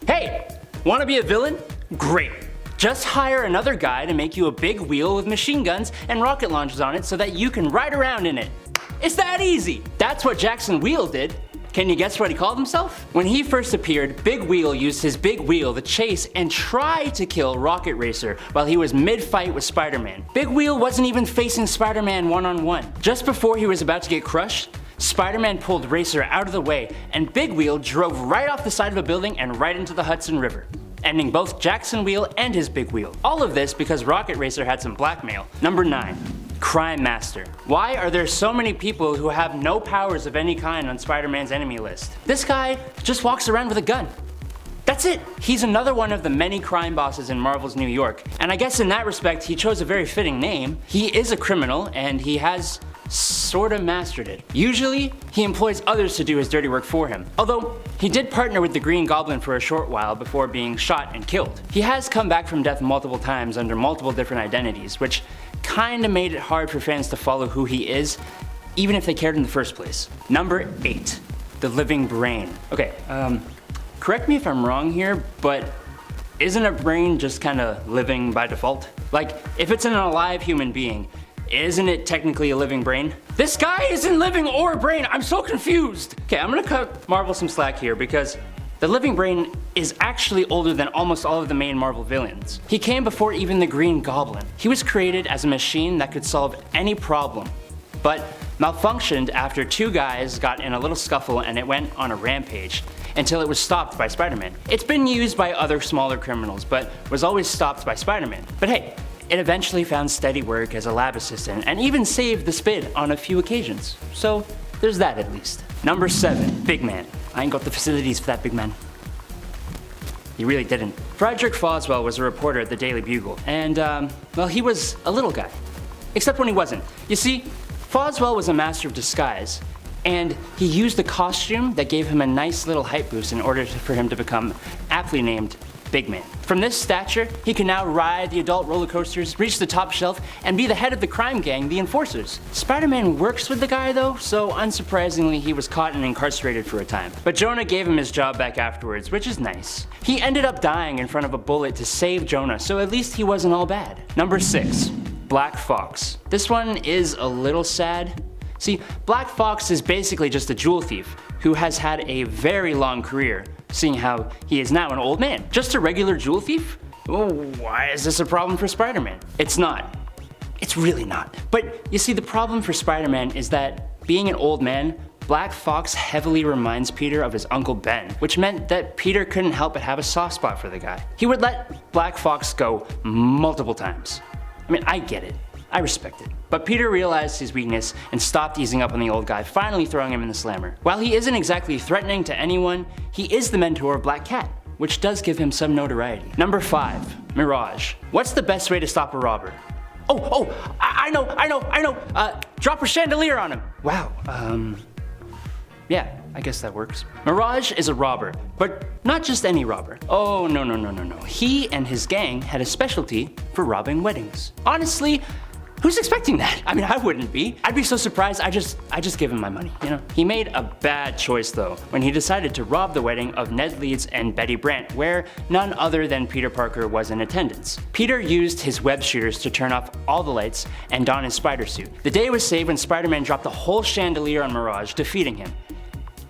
Hey, wanna be a villain? Great. Just hire another guy to make you a big wheel with machine guns and rocket launchers on it so that you can ride around in it. It's that easy. That's what Jackson Wheel did. Can you guess what he called himself? When he first appeared, Big Wheel used his big wheel to chase and try to kill Rocket Racer while he was mid-fight with Spider-Man. Big Wheel wasn't even facing Spider-Man one-on-one. Just before he was about to get crushed, Spider-Man pulled Racer out of the way, and Big Wheel drove right off the side of a building and right into the Hudson River, ending both Jackson Wheel and his big wheel. All of this because Rocket Racer had some blackmail. Number 9. Crime Master. Why are there so many people who have no powers of any kind on Spider-Man's enemy list? This guy just walks around with a gun. That's it! He's another one of the many crime bosses in Marvel's New York, and I guess in that respect he chose a very fitting name. He is a criminal, and he has sorta mastered it. Usually, he employs others to do his dirty work for him, although he did partner with the Green Goblin for a short while before being shot and killed. He has come back from death multiple times under multiple different identities, which kinda made it hard for fans to follow who he is, even if they cared in the first place. Number 8. The Living Brain. Okay, correct me if I'm wrong here, but isn't a brain just kinda living by default? Like, if it's an alive human being, isn't it technically a living brain? This guy isn't living or a brain, I'm so confused! Okay, I'm gonna cut Marvel some slack here because the Living Brain is actually older than almost all of the main Marvel villains. He came before even the Green Goblin. He was created as a machine that could solve any problem, but malfunctioned after 2 guys got in a little scuffle and it went on a rampage until it was stopped by Spider-Man. It's been used by other smaller criminals, but was always stopped by Spider-Man. But hey, it eventually found steady work as a lab assistant and even saved the Spid on a few occasions. So there's that at least. Number 7, Big Man. I ain't got the facilities for that, big man. He really didn't. Frederick Foswell was a reporter at the Daily Bugle, and well, he was a little guy. Except when he wasn't. You see, Foswell was a master of disguise, and he used a costume that gave him a nice little hype boost in order for him to become aptly named Big Man. From this stature, he can now ride the adult roller coasters, reach the top shelf, and be the head of the crime gang, the Enforcers. Spider-Man works with the guy though, so unsurprisingly he was caught and incarcerated for a time. But Jonah gave him his job back afterwards, which is nice. He ended up dying in front of a bullet to save Jonah, so at least he wasn't all bad. Number 6, Black Fox. This one is a little sad. See, Black Fox is basically just a jewel thief who has had a very long career, seeing how he is now an old man. Just a regular jewel thief? Oh, why is this a problem for Spider-Man? It's not. It's really not. But you see, the problem for Spider-Man is that being an old man, Black Fox heavily reminds Peter of his Uncle Ben, which meant that Peter couldn't help but have a soft spot for the guy. He would let Black Fox go multiple times. I mean, I get it. I respect it. But Peter realized his weakness and stopped easing up on the old guy, finally throwing him in the slammer. While he isn't exactly threatening to anyone, he is the mentor of Black Cat. which does give him some notoriety. Number 5, Mirage. What's the best way to stop a robber? I know. Drop a chandelier on him. Wow, yeah, I guess that works. Mirage is a robber, but not just any robber. Oh, no. He and his gang had a specialty for robbing weddings. Honestly, who's expecting that? I mean, I wouldn't be. I'd be so surprised, I just give him my money, you know? He made a bad choice though, when he decided to rob the wedding of Ned Leeds and Betty Brant, where none other than Peter Parker was in attendance. Peter used his web shooters to turn off all the lights and don his spider suit. The day was saved when Spider-Man dropped the whole chandelier on Mirage, defeating him.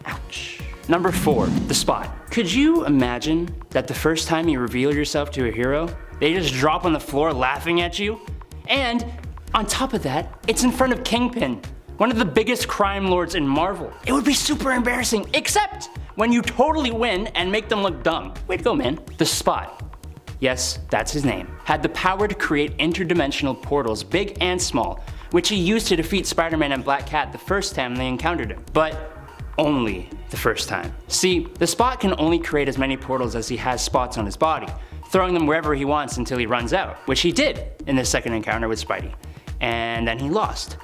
Ouch. Number 4, the Spot. Could you imagine that the first time you reveal yourself to a hero, they just drop on the floor laughing at you? And on top of that, it's in front of Kingpin, one of the biggest crime lords in Marvel. It would be super embarrassing, except when you totally win and make them look dumb. Way to go, man. The Spot, yes, that's his name, had the power to create interdimensional portals, big and small, which he used to defeat Spider-Man and Black Cat the first time they encountered him. But only the first time. See, the Spot can only create as many portals as he has spots on his body, throwing them wherever he wants until he runs out, which he did in the second encounter with Spidey. And then he lost.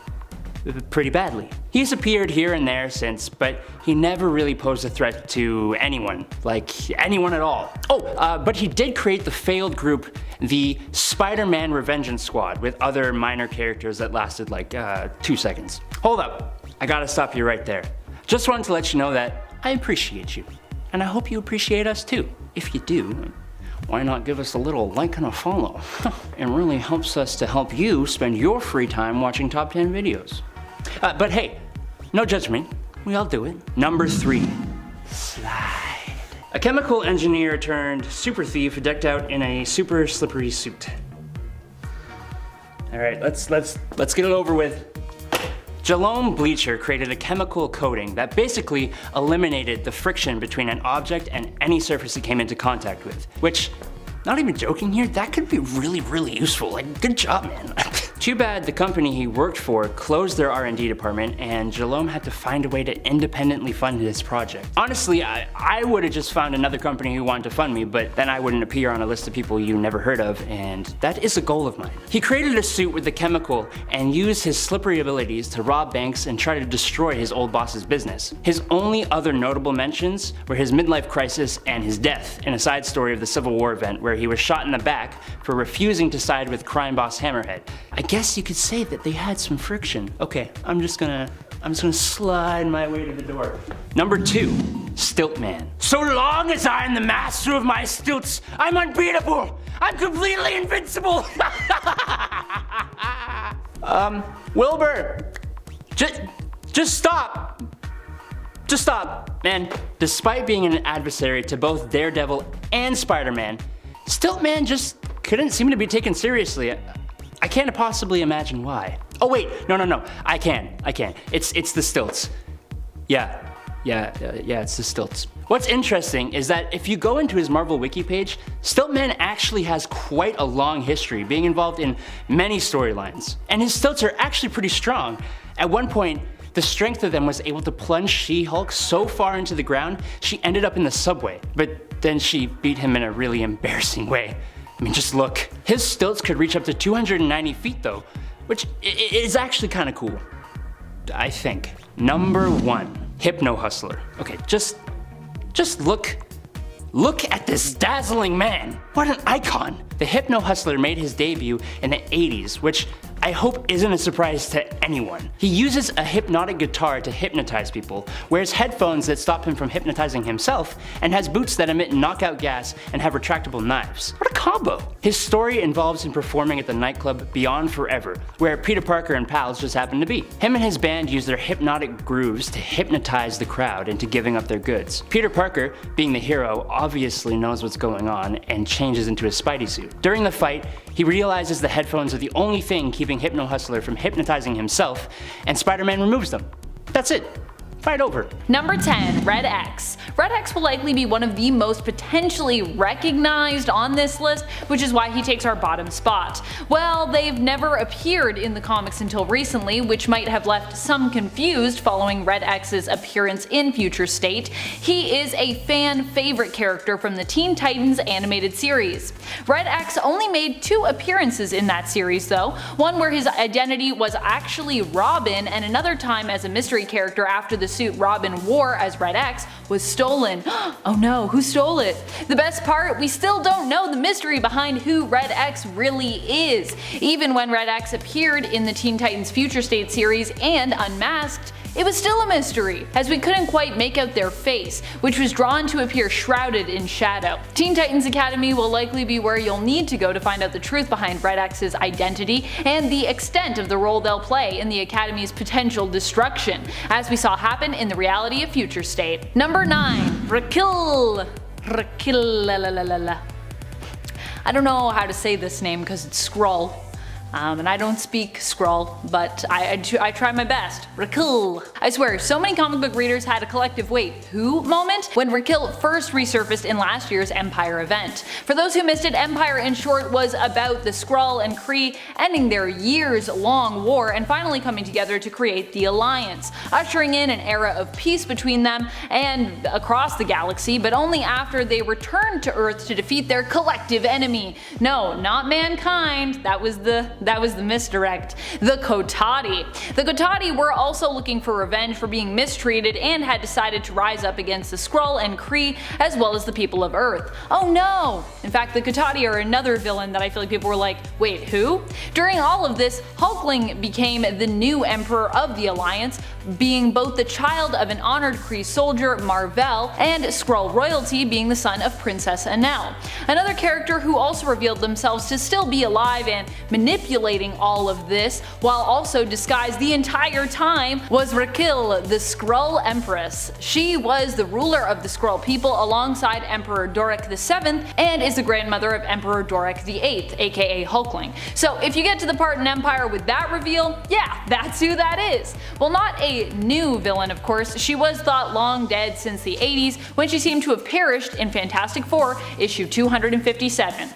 Pretty badly. He's appeared here and there since, but he never really posed a threat to anyone, like anyone at all. But he did create the failed group, the Spider-Man Revengeance Squad, with other minor characters that lasted like 2 seconds. Hold up, I gotta stop you right there. Just wanted to let you know that I appreciate you, and I hope you appreciate us too. If you do, why not give us a little like and a follow? It really helps us to help you spend your free time watching top 10 videos. But hey, no judgment, we all do it. Number 3, Slide. A chemical engineer turned super thief decked out in a super slippery suit. All right, let's get it over with. Jalome Bleacher created a chemical coating that basically eliminated the friction between an object and any surface it came into contact with, which, not even joking here, that could be really useful. Like, good job, man. Too bad the company he worked for closed their R&D department and Jalome had to find a way to independently fund his project. Honestly, I would have just found another company who wanted to fund me, but then I wouldn't appear on a list of people you never heard of, and that is a goal of mine. He created a suit with the chemical and used his slippery abilities to rob banks and try to destroy his old boss's business. His only other notable mentions were his midlife crisis and his death in a side story of the Civil War event where he was shot in the back for refusing to side with crime boss Hammerhead. I guess you could say that they had some friction. Okay, I'm just gonna slide my way to the door. Number 2, Stilt-Man. So long as I'm the master of my stilts, I'm unbeatable. I'm completely invincible. Wilbur, just stop. Just stop, man. Despite being an adversary to both Daredevil and Spider-Man, Stilt-Man just couldn't seem to be taken seriously. I can't possibly imagine why. Oh wait, no, I can. It's the stilts. Yeah, it's the stilts. What's interesting is that if you go into his Marvel wiki page, Stilt-Man actually has quite a long history, being involved in many storylines. And his stilts are actually pretty strong. At one point, the strength of them was able to plunge She-Hulk so far into the ground, she ended up in the subway. But then she beat him in a really embarrassing way. I mean, just look. His stilts could reach up to 290 feet though, which is actually kind of cool, I think. Number 1, Hypno Hustler. Okay, just look at this dazzling man. What an icon. The Hypno Hustler made his debut in the 80s, which I hope isn't a surprise to anyone. He uses a hypnotic guitar to hypnotize people, wears headphones that stop him from hypnotizing himself, and has boots that emit knockout gas and have retractable knives. What a combo! His story involves him performing at the nightclub Beyond Forever, where Peter Parker and pals just happen to be. Him and his band use their hypnotic grooves to hypnotize the crowd into giving up their goods. Peter Parker, being the hero, obviously knows what's going on and changes into his Spidey suit. During the fight, he realizes the headphones are the only thing keeping Hypno Hustler from hypnotizing himself, and Spider-Man removes them. That's it. Fight over. Number 10, Red X. Red X will likely be one of the most potentially recognized on this list, which is why he takes our bottom spot. Well, they've never appeared in the comics until recently, which might have left some confused following Red X's appearance in Future State. He is a fan favorite character from the Teen Titans animated series. Red X only made 2 appearances in that series though, one where his identity was actually Robin and another time as a mystery character after the suit Robin wore as Red X was stolen. Oh no, who stole it? The best part, we still don't know the mystery behind who Red X really is. Even when Red X appeared in the Teen Titans Future State series and unmasked, it was still a mystery, as we couldn't quite make out their face, which was drawn to appear shrouded in shadow. Teen Titans Academy will likely be where you'll need to go to find out the truth behind Red X's identity and the extent of the role they'll play in the Academy's potential destruction, as we saw happen in the reality of Future State. Number 9. Raquel. I don't know how to say this name because it's Skrull. And I don't speak Skrull, but I try my best. Raquel. I swear, so many comic book readers had a collective wait, who moment when Raquel first resurfaced in last year's Empire event. For those who missed it, Empire in short was about the Skrull and Kree ending their years-long war and finally coming together to create the Alliance, ushering in an era of peace between them and across the galaxy, but only after they returned to Earth to defeat their collective enemy. No, not mankind, that was the misdirect. The Kotati. The Kotati were also looking for revenge for being mistreated and had decided to rise up against the Skrull and Kree as well as the people of Earth. Oh no! In fact, the Kotati are another villain that I feel like people were like, wait, who? During all of this, Hulkling became the new Emperor of the Alliance, being both the child of an honored Kree soldier, Mar-Vell, and Skrull royalty being the son of Princess Anel. Another character who also revealed themselves to still be alive and manipulating all of this, while also disguised the entire time, was Raquel, the Skrull Empress. She was the ruler of the Skrull people alongside Emperor Dorek VII and is the grandmother of Emperor Dorek VIII, aka Hulkling. So if you get to the part in Empire with that reveal, yeah, that's who that is. Well, not a new villain of course, she was thought long dead since the 80s when she seemed to have perished in Fantastic Four issue 257.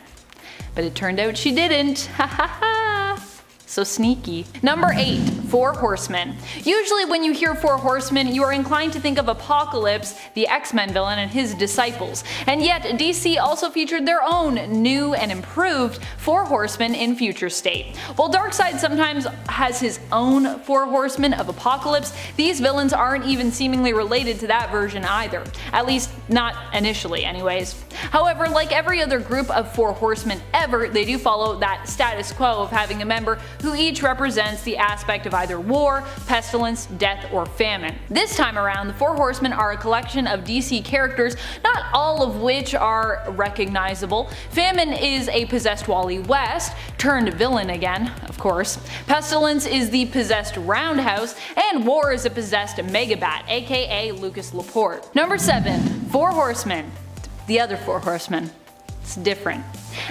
But it turned out she didn't. Ha ha ha. So sneaky. Number 8. Four Horsemen. Usually when you hear Four Horsemen, you are inclined to think of Apocalypse, the X-Men villain, and his disciples. And yet DC also featured their own new and improved Four Horsemen in Future State. While Darkseid sometimes has his own Four Horsemen of Apocalypse, these villains aren't even seemingly related to that version either. At least not initially anyways. However, like every other group of Four Horsemen ever, they do follow that status quo of having a member who each represents the aspect of either war, pestilence, death, or famine. This time around, the Four Horsemen are a collection of DC characters, not all of which are recognizable. Famine is a possessed Wally West, turned villain again, of course. Pestilence is the possessed Roundhouse, and War is a possessed Megabat, aka Lucas Laporte. Number 7. Four Horsemen. The other Four Horsemen. It's different.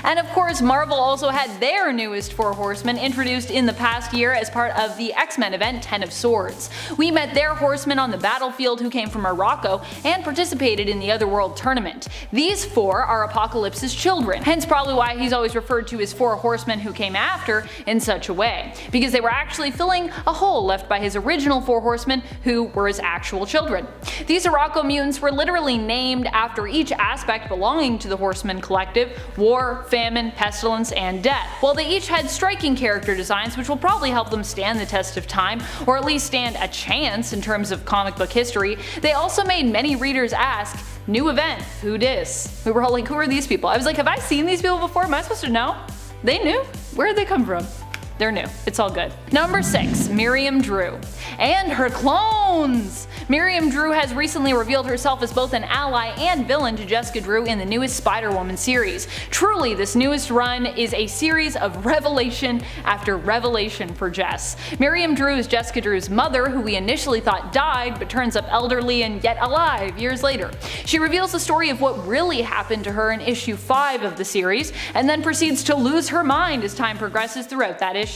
And of course, Marvel also had their newest Four Horsemen introduced in the past year as part of the X-Men event 10 of Swords. We met their horsemen on the battlefield who came from Morocco and participated in the Otherworld tournament. These four are Apocalypse's children, hence probably why he's always referred to as Four Horsemen who came after in such a way, because they were actually filling a hole left by his original Four Horsemen who were his actual children. These Morocco mutants were literally named after each aspect belonging to the Horseman Collective: war, famine, pestilence, and death. While they each had striking character designs which will probably help them stand the test of time, or at least stand a chance in terms of comic book history, they also made many readers ask, new event, who dis? We were all like, who are these people? I was like, have I seen these people before? Am I supposed to know? They knew? Where did they come from? They're new. It's all good. Number 6. Miriam Drew. And her clones! Miriam Drew has recently revealed herself as both an ally and villain to Jessica Drew in the newest Spider-Woman series. Truly, this newest run is a series of revelation after revelation for Jess. Miriam Drew is Jessica Drew's mother, who we initially thought died but turns up elderly and yet alive years later. She reveals the story of what really happened to her in issue 5 of the series, and then proceeds to lose her mind as time progresses throughout that issue.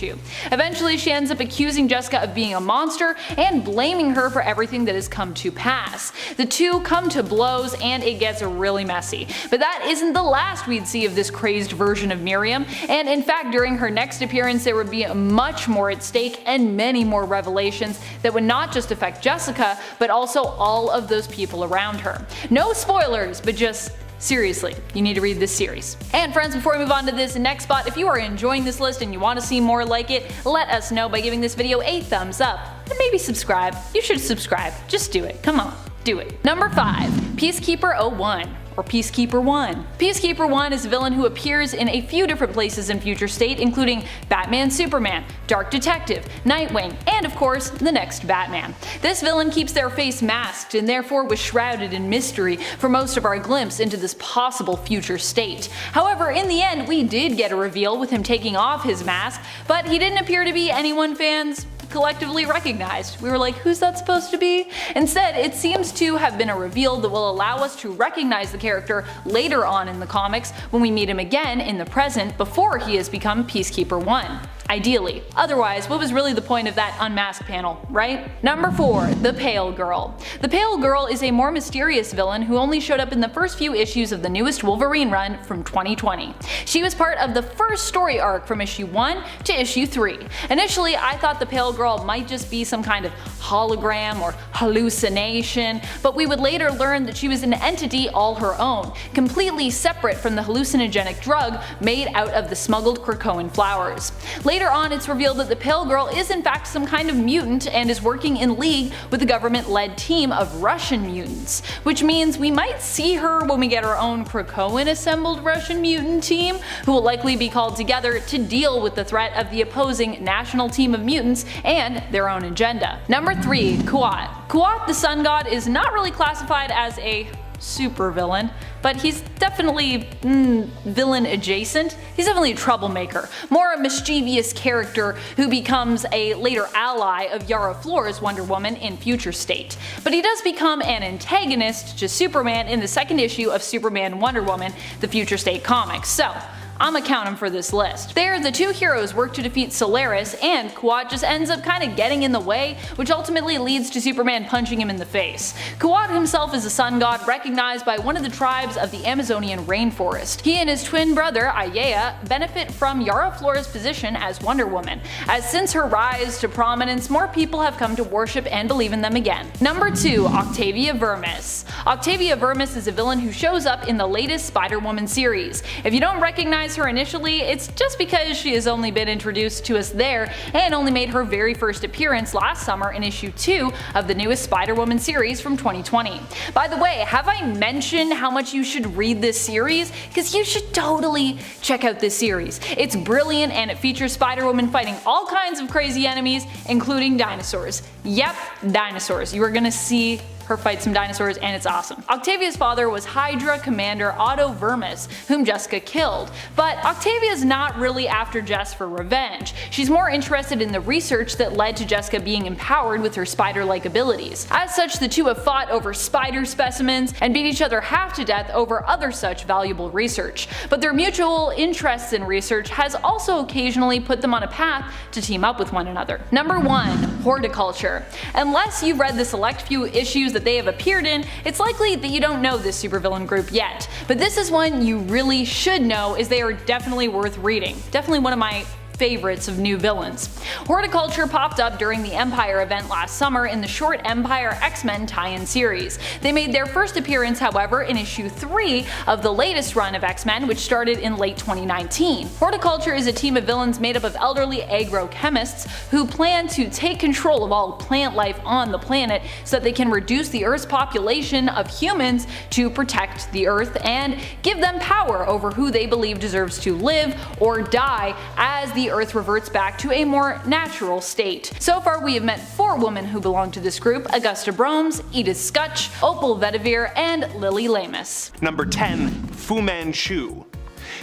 Eventually, she ends up accusing Jessica of being a monster and blaming her for everything that has wishes come to pass. The two come to blows and it gets really messy. But that isn't the last we'd see of this crazed version of Miriam, and in fact during her next appearance there would be much more at stake and many more revelations that would not just affect Jessica, but also all of those people around her. No spoilers, but just seriously, you need to read this series. And friends, before we move on to this next spot, if you are enjoying this list and you want to see more like it, let us know by giving this video a thumbs up. And maybe subscribe. You should subscribe. Just do it. Come on, do it. Number 5. Peacekeeper 01. Or Peacekeeper 1. Peacekeeper 1 is a villain who appears in a few different places in Future State, including Batman Superman, Dark Detective, Nightwing, and of course, the next Batman. This villain keeps their face masked and therefore was shrouded in mystery for most of our glimpse into this possible future state. However, in the end, we did get a reveal with him taking off his mask, but he didn't appear to be anyone fans collectively recognized. We were like, who's that supposed to be? Instead, it seems to have been a reveal that will allow us to recognize the character later on in the comics when we meet him again in the present before he has become Peacekeeper 1. Ideally. Otherwise, what was really the point of that unmasked panel, right? Number 4. The Pale Girl. The Pale Girl is a more mysterious villain who only showed up in the first few issues of the newest Wolverine run from 2020. She was part of the first story arc from issue 1 to issue 3. Initially, I thought the Pale Girl might just be some kind of hologram or hallucination, but we would later learn that she was an entity all her own, completely separate from the hallucinogenic drug made out of the smuggled Krakoan flowers. Later on, it's revealed that the Pale Girl is in fact some kind of mutant and is working in league with a government-led team of Russian mutants, which means we might see her when we get our own Krakoan assembled Russian mutant team, who will likely be called together to deal with the threat of the opposing national team of mutants and their own agenda. Number 3. Kuat. Kuat the Sun God is not really classified as a supervillain, but he's definitely villain adjacent. He's definitely a troublemaker, more a mischievous character who becomes a later ally of Yara Flor's Wonder Woman in Future State. But he does become an antagonist to Superman in the second issue of Superman Wonder Woman, the Future State comics. So I'ma count him for this list. There, the two heroes work to defeat Solaris, and Kuat just ends up kinda getting in the way, which ultimately leads to Superman punching him in the face. Kuat himself is a sun god recognized by one of the tribes of the Amazonian rainforest. He and his twin brother, Ayea, benefit from Yara Flor's position as Wonder Woman, as since her rise to prominence, more people have come to worship and believe in them again. Number 2. Octavia Burmes. Octavia Burmes is a villain who shows up in the latest Spider-Woman series. If you don't recognize her initially, it's just because she has only been introduced to us there and only made her very first appearance last summer in issue 2 of the newest Spider-Woman series from 2020. By the way, have I mentioned how much you should read this series? Because you should totally check out this series. It's brilliant and it features Spider-Woman fighting all kinds of crazy enemies, including dinosaurs. Yep, dinosaurs. You are gonna see her fight some dinosaurs and it's awesome. Octavia's father was Hydra Commander Otto Vermis, whom Jessica killed. But Octavia's not really after Jess for revenge. She's more interested in the research that led to Jessica being empowered with her spider-like abilities. As such, the two have fought over spider specimens and beat each other half to death over other such valuable research. But their mutual interests in research has also occasionally put them on a path to team up with one another. Number 1. Horticulture. Unless you've read the select few issues that they have appeared in, it's likely that you don't know this supervillain group yet. But this is one you really should know, as they are definitely worth reading. Definitely one of my favorites of new villains. Horticulture popped up during the Empire event last summer in the short Empire X-Men tie-in series. They made their first appearance, however, in issue 3 of the latest run of X-Men, which started in late 2019. Horticulture is a team of villains made up of elderly agrochemists who plan to take control of all plant life on the planet so that they can reduce the Earth's population of humans to protect the Earth and give them power over who they believe deserves to live or die as the Earth reverts back to a more natural state. So far we have met 4 women who belong to this group: Augusta Burmes, Edith Skutch, Opal Vedivere, and Lily Lamus. Number 10. Fu Manchu.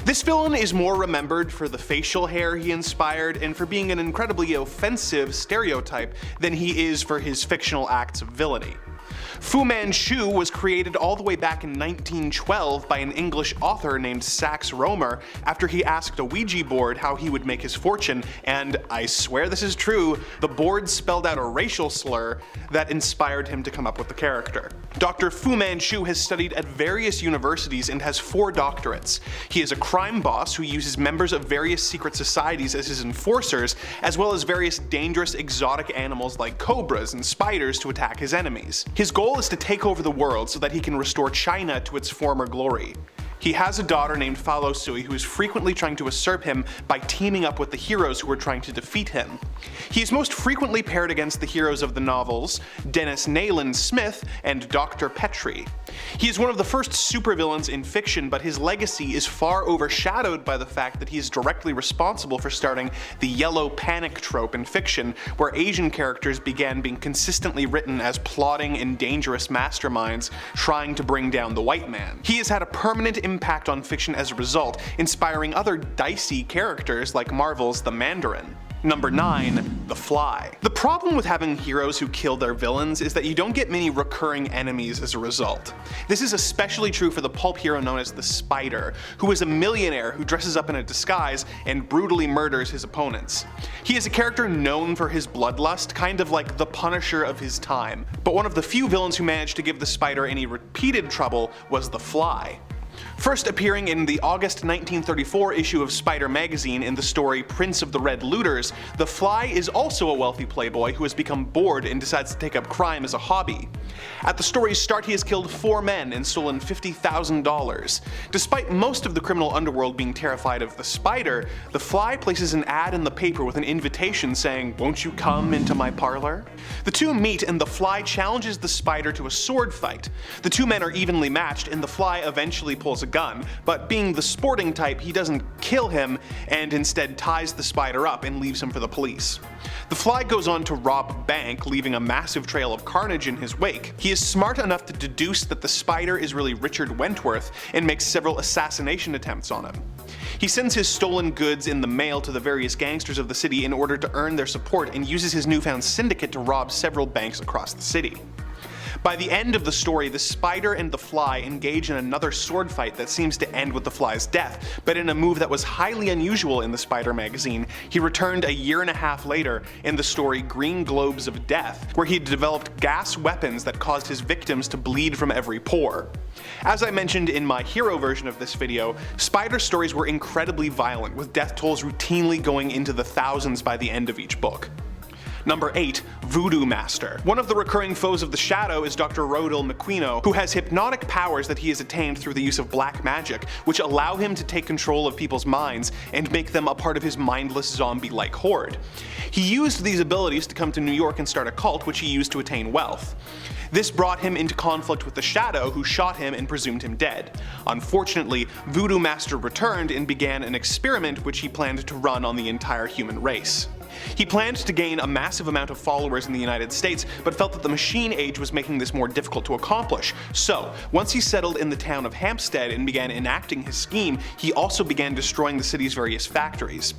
This villain is more remembered for the facial hair he inspired and for being an incredibly offensive stereotype than he is for his fictional acts of villainy. Fu Manchu was created all the way back in 1912 by an English author named Sax Rohmer after he asked a Ouija board how he would make his fortune, and I swear this is true, the board spelled out a racial slur that inspired him to come up with the character. Dr. Fu Manchu has studied at various universities and has 4 doctorates. He is a crime boss who uses members of various secret societies as his enforcers, as well as various dangerous exotic animals like cobras and spiders to attack his enemies. His goal is to take over the world so that he can restore China to its former glory. He has a daughter named Falo Sui who is frequently trying to usurp him by teaming up with the heroes who are trying to defeat him. He is most frequently paired against the heroes of the novels, Dennis Nayland Smith and Dr. Petrie. He is one of the first supervillains in fiction, but his legacy is far overshadowed by the fact that he is directly responsible for starting the yellow panic trope in fiction, where Asian characters began being consistently written as plotting and dangerous masterminds trying to bring down the white man. He has had a permanent impact on fiction as a result, inspiring other dicey characters like Marvel's The Mandarin. Number 9. The Fly. The problem with having heroes who kill their villains is that you don't get many recurring enemies as a result. This is especially true for the pulp hero known as the Spider, who is a millionaire who dresses up in a disguise and brutally murders his opponents. He is a character known for his bloodlust, kind of like the Punisher of his time, but one of the few villains who managed to give the Spider any repeated trouble was the Fly. First appearing in the August 1934 issue of Spider magazine in the story Prince of the Red Looters, the Fly is also a wealthy playboy who has become bored and decides to take up crime as a hobby. At the story's start, he has killed 4 men and stolen $50,000. Despite most of the criminal underworld being terrified of the Spider, the Fly places an ad in the paper with an invitation saying, "Won't you come into my parlor?" The two meet and the Fly challenges the Spider to a sword fight. The 2 men are evenly matched and the Fly eventually pulls a gun, but being the sporting type, he doesn't kill him and instead ties the Spider up and leaves him for the police. The Fly goes on to rob a bank, leaving a massive trail of carnage in his wake. He is smart enough to deduce that the Spider is really Richard Wentworth and makes several assassination attempts on him. He sends his stolen goods in the mail to the various gangsters of the city in order to earn their support and uses his newfound syndicate to rob several banks across the city. By the end of the story, the Spider and the Fly engage in another sword fight that seems to end with the Fly's death, but in a move that was highly unusual in the Spider magazine, he returned a year and a half later in the story Green Globes of Death, where he developed gas weapons that caused his victims to bleed from every pore. As I mentioned in my hero version of this video, Spider stories were incredibly violent, with death tolls routinely going into the thousands by the end of each book. Number 8. Voodoo Master. One of the recurring foes of the Shadow is Dr. Rodil McQuino, who has hypnotic powers that he has attained through the use of black magic, which allow him to take control of people's minds and make them a part of his mindless zombie-like horde. He used these abilities to come to New York and start a cult, which he used to attain wealth. This brought him into conflict with the Shadow, who shot him and presumed him dead. Unfortunately, Voodoo Master returned and began an experiment which he planned to run on the entire human race. He planned to gain a massive amount of followers in the United States, but felt that the machine age was making this more difficult to accomplish. So, once he settled in the town of Hampstead and began enacting his scheme, he also began destroying the city's various factories.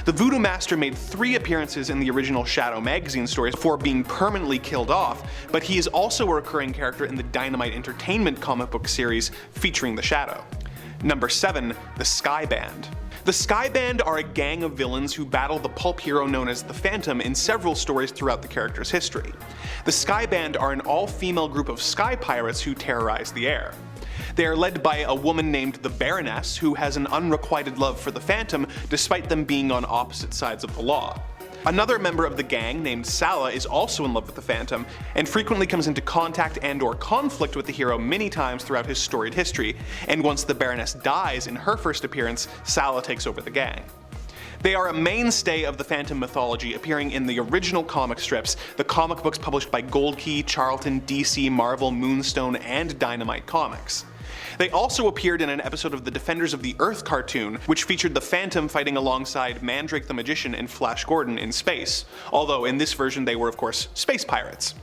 The Voodoo Master made 3 appearances in the original Shadow magazine stories before being permanently killed off, but he is also a recurring character in the Dynamite Entertainment comic book series featuring the Shadow. Number 7. The Sky Band. The Sky Band are a gang of villains who battle the pulp hero known as the Phantom in several stories throughout the character's history. The Sky Band are an all-female group of sky pirates who terrorize the air. They are led by a woman named the Baroness, who has an unrequited love for the Phantom despite them being on opposite sides of the law. Another member of the gang, named Sala, is also in love with the Phantom, and frequently comes into contact and/or conflict with the hero many times throughout his storied history, and once the Baroness dies in her first appearance, Sala takes over the gang. They are a mainstay of the Phantom mythology, appearing in the original comic strips, the comic books published by Gold Key, Charlton, DC, Marvel, Moonstone, and Dynamite Comics. They also appeared in an episode of the Defenders of the Earth cartoon, which featured the Phantom fighting alongside Mandrake the Magician and Flash Gordon in space, although in this version they were of course space pirates.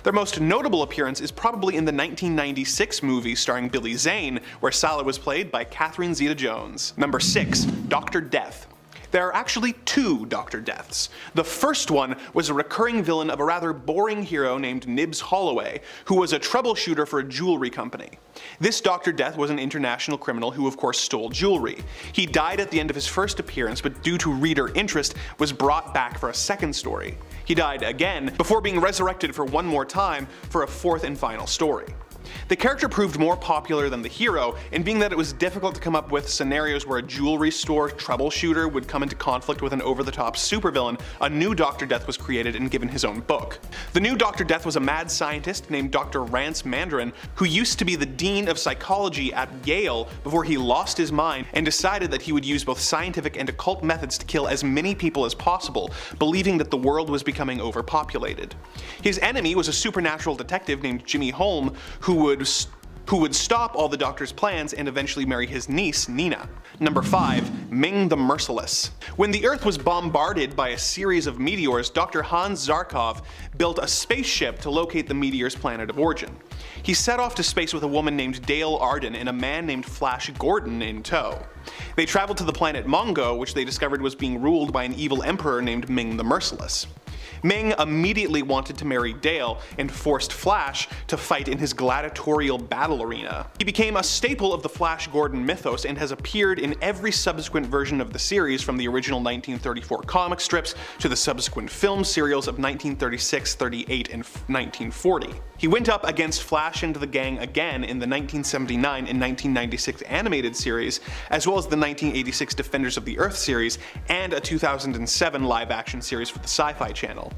Their most notable appearance is probably in the 1996 movie starring Billy Zane, where Sala was played by Catherine Zeta-Jones. Number 6. Dr. Death. There are actually two Dr. Deaths. The first one was a recurring villain of a rather boring hero named Nibs Holloway, who was a troubleshooter for a jewelry company. This Dr. Death was an international criminal who of course stole jewelry. He died at the end of his first appearance, but due to reader interest was brought back for a second story. He died again, before being resurrected for one more time for a fourth and final story. The character proved more popular than the hero, in being that it was difficult to come up with scenarios where a jewelry store troubleshooter would come into conflict with an over-the-top supervillain. A new Dr. Death was created and given his own book. The new Dr. Death was a mad scientist named Dr. Rance Mandarin, who used to be the dean of psychology at Yale before he lost his mind and decided that he would use both scientific and occult methods to kill as many people as possible, believing that the world was becoming overpopulated. His enemy was a supernatural detective named Jimmy Holm, who would stop all the Doctor's plans and eventually marry his niece, Nina. Number 5. Ming the Merciless. When the Earth was bombarded by a series of meteors, Dr. Hans Zarkov built a spaceship to locate the meteor's planet of origin. He set off to space with a woman named Dale Arden and a man named Flash Gordon in tow. They traveled to the planet Mongo, which they discovered was being ruled by an evil emperor named Ming the Merciless. Ming immediately wanted to marry Dale and forced Flash to fight in his gladiatorial battle arena. He became a staple of the Flash Gordon mythos and has appeared in every subsequent version of the series, from the original 1934 comic strips to the subsequent film serials of 1936, 38, and 1940. He went up against Flash and the gang again in the 1979 and 1996 animated series, as well as the 1986 Defenders of the Earth series and a 2007 live-action series for the Sci-Fi Channel.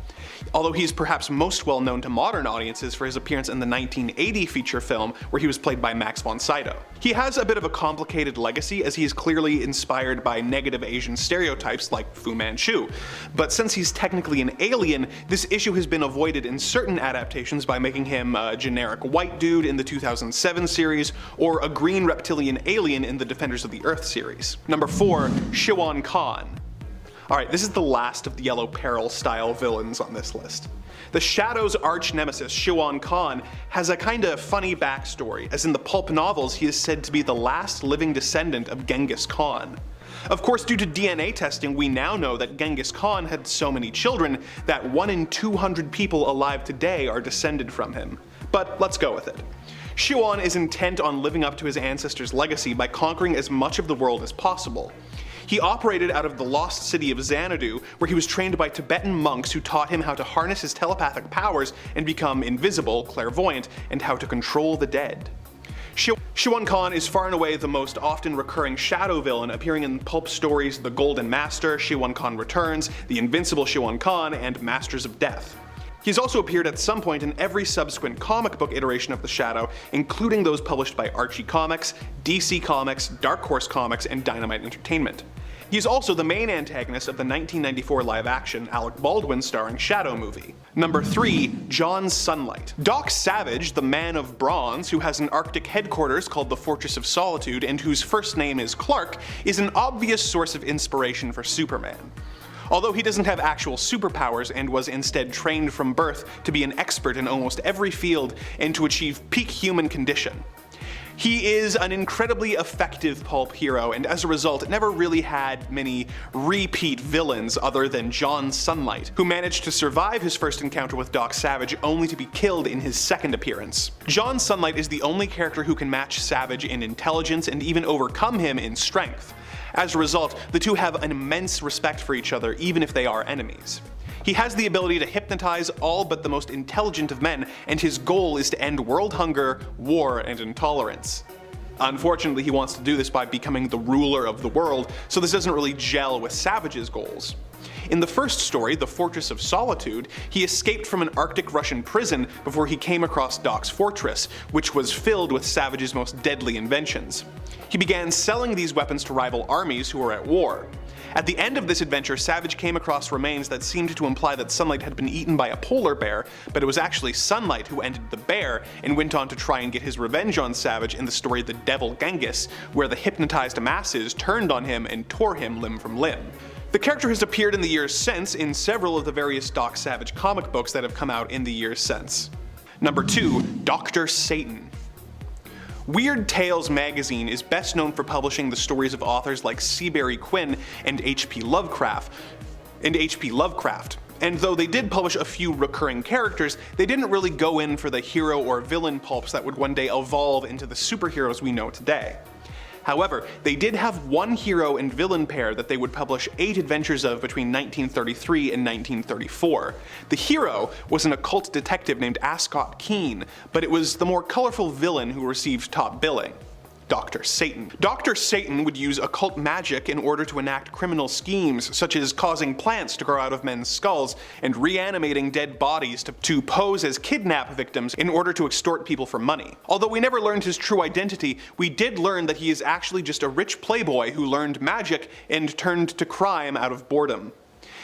Although he is perhaps most well known to modern audiences for his appearance in the 1980 feature film where he was played by Max von Sydow. He has a bit of a complicated legacy, as he is clearly inspired by negative Asian stereotypes like Fu Manchu, but since he's technically an alien, this issue has been avoided in certain adaptations by making him a generic white dude in the 2007 series, or a green reptilian alien in the Defenders of the Earth series. Number 4. Shiwan Khan. Alright, this is the last of the Yellow Peril style villains on this list. The Shadow's arch nemesis, Shiwan Khan, has a kinda funny backstory, as in the pulp novels he is said to be the last living descendant of Genghis Khan. Of course, due to DNA testing, we now know that Genghis Khan had so many children that 1 in 200 people alive today are descended from him. But let's go with it. Shiwan is intent on living up to his ancestors' legacy by conquering as much of the world as possible. He operated out of the lost city of Xanadu, where he was trained by Tibetan monks who taught him how to harness his telepathic powers and become invisible, clairvoyant, and how to control the dead. Shiwan Khan is far and away the most often recurring shadow villain, appearing in pulp stories The Golden Master, Shiwan Khan Returns, The Invincible Shiwan Khan, and Masters of Death. He's also appeared at some point in every subsequent comic book iteration of the Shadow, including those published by Archie Comics, DC Comics, Dark Horse Comics, and Dynamite Entertainment. He's also the main antagonist of the 1994 live-action Alec Baldwin starring Shadow movie. Number 3. John Sunlight. Doc Savage, the Man of Bronze, who has an Arctic headquarters called the Fortress of Solitude and whose first name is Clark, is an obvious source of inspiration for Superman. Although he doesn't have actual superpowers and was instead trained from birth to be an expert in almost every field and to achieve peak human condition. He is an incredibly effective pulp hero, and as a result never really had many repeat villains other than John Sunlight, who managed to survive his first encounter with Doc Savage only to be killed in his second appearance. John Sunlight is the only character who can match Savage in intelligence and even overcome him in strength. As a result, the two have an immense respect for each other, even if they are enemies. He has the ability to hypnotize all but the most intelligent of men, and his goal is to end world hunger, war, and intolerance. Unfortunately, he wants to do this by becoming the ruler of the world, so this doesn't really gel with Savage's goals. In the first story, The Fortress of Solitude, he escaped from an Arctic Russian prison before he came across Doc's fortress, which was filled with Savage's most deadly inventions. He began selling these weapons to rival armies who were at war. At the end of this adventure, Savage came across remains that seemed to imply that Sunlight had been eaten by a polar bear, but it was actually Sunlight who ended the bear and went on to try and get his revenge on Savage in the story The Devil Genghis, where the hypnotized masses turned on him and tore him limb from limb. The character has appeared in the years since in several of the various Doc Savage comic books that have come out in the years since. Number 2. Dr. Satan. Weird Tales magazine is best known for publishing the stories of authors like Seabury Quinn and H.P. Lovecraft. And though they did publish a few recurring characters, they didn't really go in for the hero or villain pulps that would one day evolve into the superheroes we know today. However, they did have one hero and villain pair that they would publish 8 adventures of between 1933 and 1934. The hero was an occult detective named Ascot Keen, but it was the more colorful villain who received top billing. Dr. Satan. Dr. Satan would use occult magic in order to enact criminal schemes, such as causing plants to grow out of men's skulls and reanimating dead bodies to pose as kidnap victims in order to extort people for money. Although we never learned his true identity, we did learn that he is actually just a rich playboy who learned magic and turned to crime out of boredom.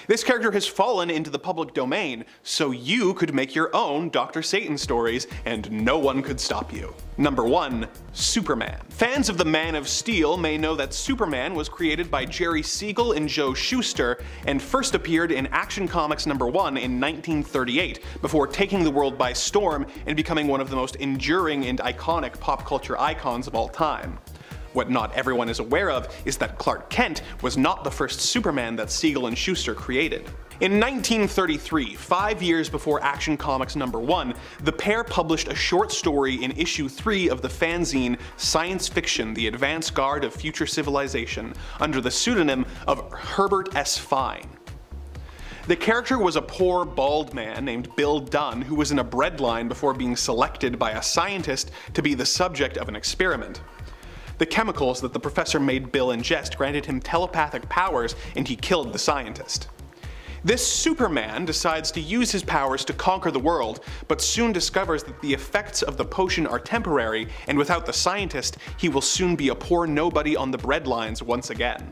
This character has fallen into the public domain, so you could make your own Dr. Satan stories and no one could stop you. Number 1. Superman. Fans of the Man of Steel may know that Superman was created by Jerry Siegel and Joe Shuster and first appeared in Action Comics #1 in 1938 before taking the world by storm and becoming one of the most enduring and iconic pop culture icons of all time. What not everyone is aware of is that Clark Kent was not the first Superman that Siegel and Shuster created. In 1933, 5 years before Action Comics #1, the pair published a short story in issue 3 of the fanzine Science Fiction: The Advance Guard of Future Civilization under the pseudonym of Herbert S. Fine. The character was a poor, bald man named Bill Dunn who was in a breadline before being selected by a scientist to be the subject of an experiment. The chemicals that the professor made Bill ingest granted him telepathic powers and he killed the scientist. This Superman decides to use his powers to conquer the world, but soon discovers that the effects of the potion are temporary and without the scientist, he will soon be a poor nobody on the breadlines once again.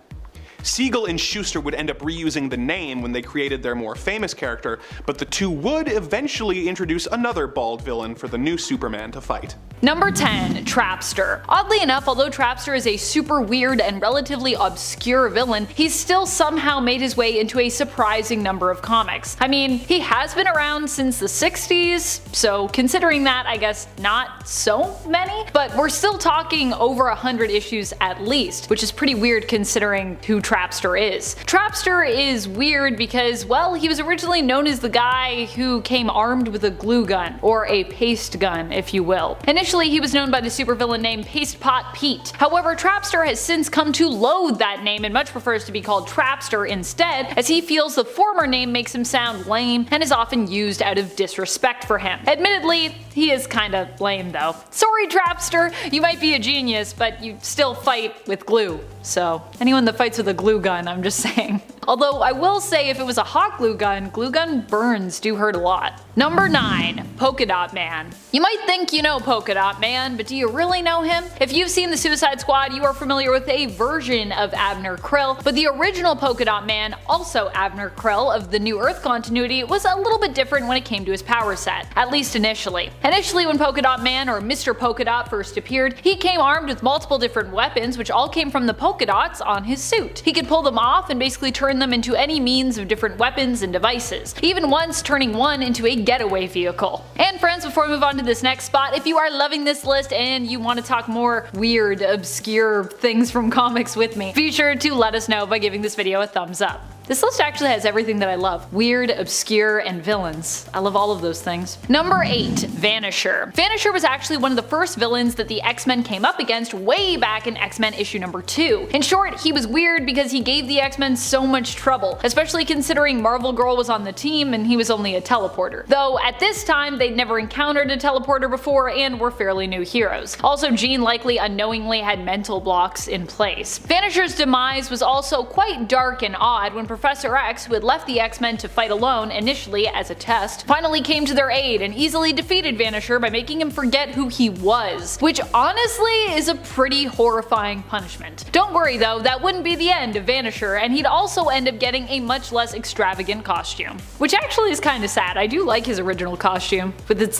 Siegel and Shuster would end up reusing the name when they created their more famous character, but the two would eventually introduce another bald villain for the new Superman to fight. Number 10. Trapster. Oddly enough, although Trapster is a super weird and relatively obscure villain, he's still somehow made his way into a surprising number of comics. I mean, he has been around since the 60s, so considering that, I guess not so many, but we're still talking over 100 issues at least, which is pretty weird considering who Trapster is. Trapster is weird because, well, he was originally known as the guy who came armed with a glue gun, or a paste gun, if you will. Initially, he was known by the supervillain name Paste Pot Pete. However, Trapster has since come to loathe that name and much prefers to be called Trapster instead, as he feels the former name makes him sound lame and is often used out of disrespect for him. Admittedly, he is kinda lame though. Sorry Trapster, you might be a genius, but you still fight with glue. So, anyone that fights with a glue gun, I'm just saying. Although I will say if it was a hot glue gun burns do hurt a lot. Number 9. Polka-Dot Man. You might think you know Polka-Dot Man, but do you really know him? If you've seen the Suicide Squad, you are familiar with a version of Abner Krill, but the original Polka-Dot Man, also Abner Krill of the New Earth continuity, was a little bit different when it came to his power set, at least initially. Initially, when Polka-Dot Man, or Mr. Polka-Dot, first appeared, he came armed with multiple different weapons which all came from the polka dots on his suit. He could pull them off and basically turn them into any means of different weapons and devices, even once turning one into a getaway vehicle. And friends, before we move on to this next spot, if you are loving this list and you want to talk more weird, obscure things from comics with me, be sure to let us know by giving this video a thumbs up. This list actually has everything that I love. Weird, obscure, and villains. I love all of those things. Number 8. Vanisher. Vanisher was actually one of the first villains that the X-Men came up against way back in X-Men issue number 2. In short, he was weird because he gave the X-Men so much trouble, especially considering Marvel Girl was on the team and he was only a teleporter. Though at this time, they'd never encountered a teleporter before and were fairly new heroes. Also, Jean likely unknowingly had mental blocks in place. Vanisher's demise was also quite dark and odd when Professor X, who had left the X-Men to fight alone initially as a test, finally came to their aid and easily defeated Vanisher by making him forget who he was, which honestly is a pretty horrifying punishment. Don't worry though, that wouldn't be the end of Vanisher, and he'd also end up getting a much less extravagant costume. Which actually is kinda sad. I do like his original costume, with its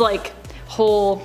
whole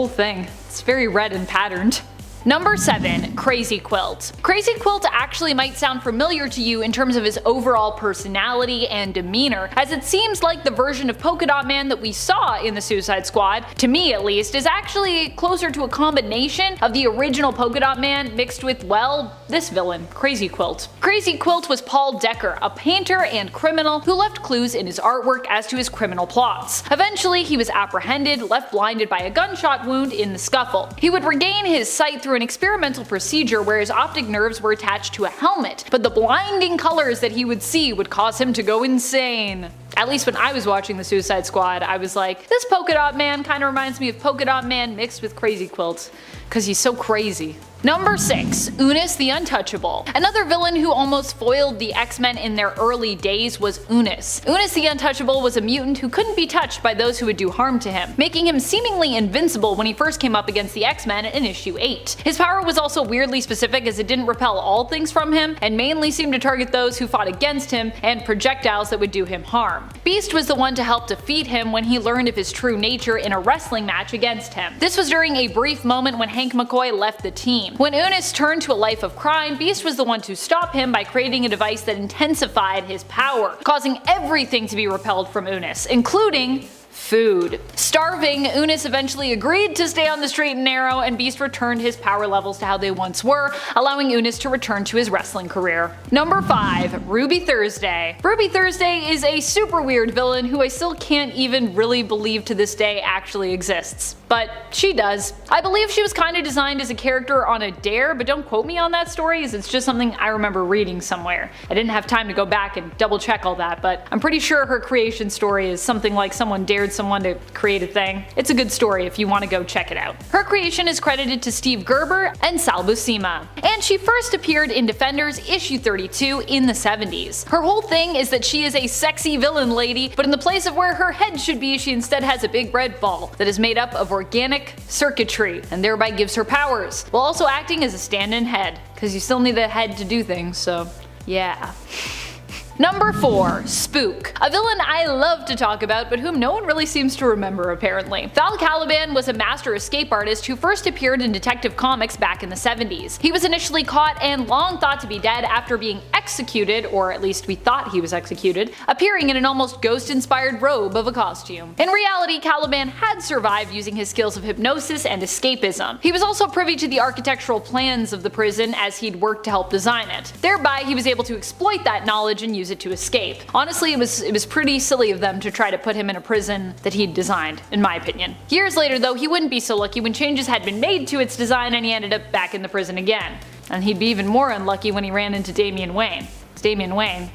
thing. It's very red and patterned. Number 7. Crazy Quilt. Crazy Quilt actually might sound familiar to you in terms of his overall personality and demeanor, as it seems like the version of Polka-Dot Man that we saw in the Suicide Squad, to me at least, is actually closer to a combination of the original Polka-Dot Man mixed with, well, this villain, Crazy Quilt. Crazy Quilt was Paul Decker, a painter and criminal who left clues in his artwork as to his criminal plots. Eventually, he was apprehended, left blinded by a gunshot wound in the scuffle. He would regain his sight through an experimental procedure where his optic nerves were attached to a helmet, but the blinding colors that he would see would cause him to go insane. At least when I was watching the Suicide Squad, I was like, this Polka-Dot Man kind of reminds me of Polka-Dot Man mixed with Crazy Quilt, because he's so crazy. Number 6. Unus the Untouchable. Another villain who almost foiled the X-Men in their early days was Unus. Unus the Untouchable was a mutant who couldn't be touched by those who would do harm to him, making him seemingly invincible when he first came up against the X-Men in issue 8. His power was also weirdly specific, as it didn't repel all things from him, and mainly seemed to target those who fought against him and projectiles that would do him harm. Beast was the one to help defeat him when he learned of his true nature in a wrestling match against him. This was during a brief moment when Hank McCoy left the team. When Unus turned to a life of crime, Beast was the one to stop him by creating a device that intensified his power, causing everything to be repelled from Unus, including food. Starving, Unus eventually agreed to stay on the straight and narrow, and Beast returned his power levels to how they once were, allowing Unus to return to his wrestling career. Number 5. Ruby Thursday. Ruby Thursday is a super weird villain who I still can't even really believe to this day actually exists. But she does. I believe she was kind of designed as a character on a dare, but don't quote me on that story, as it's just something I remember reading somewhere. I didn't have time to go back and double check all that, but I'm pretty sure her creation story is something like someone dared someone to create a thing. It's a good story if you want to go check it out. Her creation is credited to Steve Gerber and Sal Buscema, and she first appeared in Defenders issue 32 in the 70s. Her whole thing is that she is a sexy villain lady, but in the place of where her head should be, she instead has a big red ball that is made up of organic circuitry and thereby gives her powers, while also acting as a stand-in head, because you still need the head to do things, so yeah. Number 4. Spook. A villain I love to talk about, but whom no one really seems to remember apparently. Val Caliban was a master escape artist who first appeared in Detective Comics back in the 70s. He was initially caught and long thought to be dead after being executed, or at least we thought he was executed, appearing in an almost ghost-inspired robe of a costume. In reality, Caliban had survived using his skills of hypnosis and escapism. He was also privy to the architectural plans of the prison, as he'd worked to help design it. Thereby, he was able to exploit that knowledge and use it to escape. Honestly, it was pretty silly of them to try to put him in a prison that he'd designed, in my opinion. Years later though, he wouldn't be so lucky when changes had been made to its design and he ended up back in the prison again. And he'd be even more unlucky when he ran into Damian Wayne. It's Damian Wayne.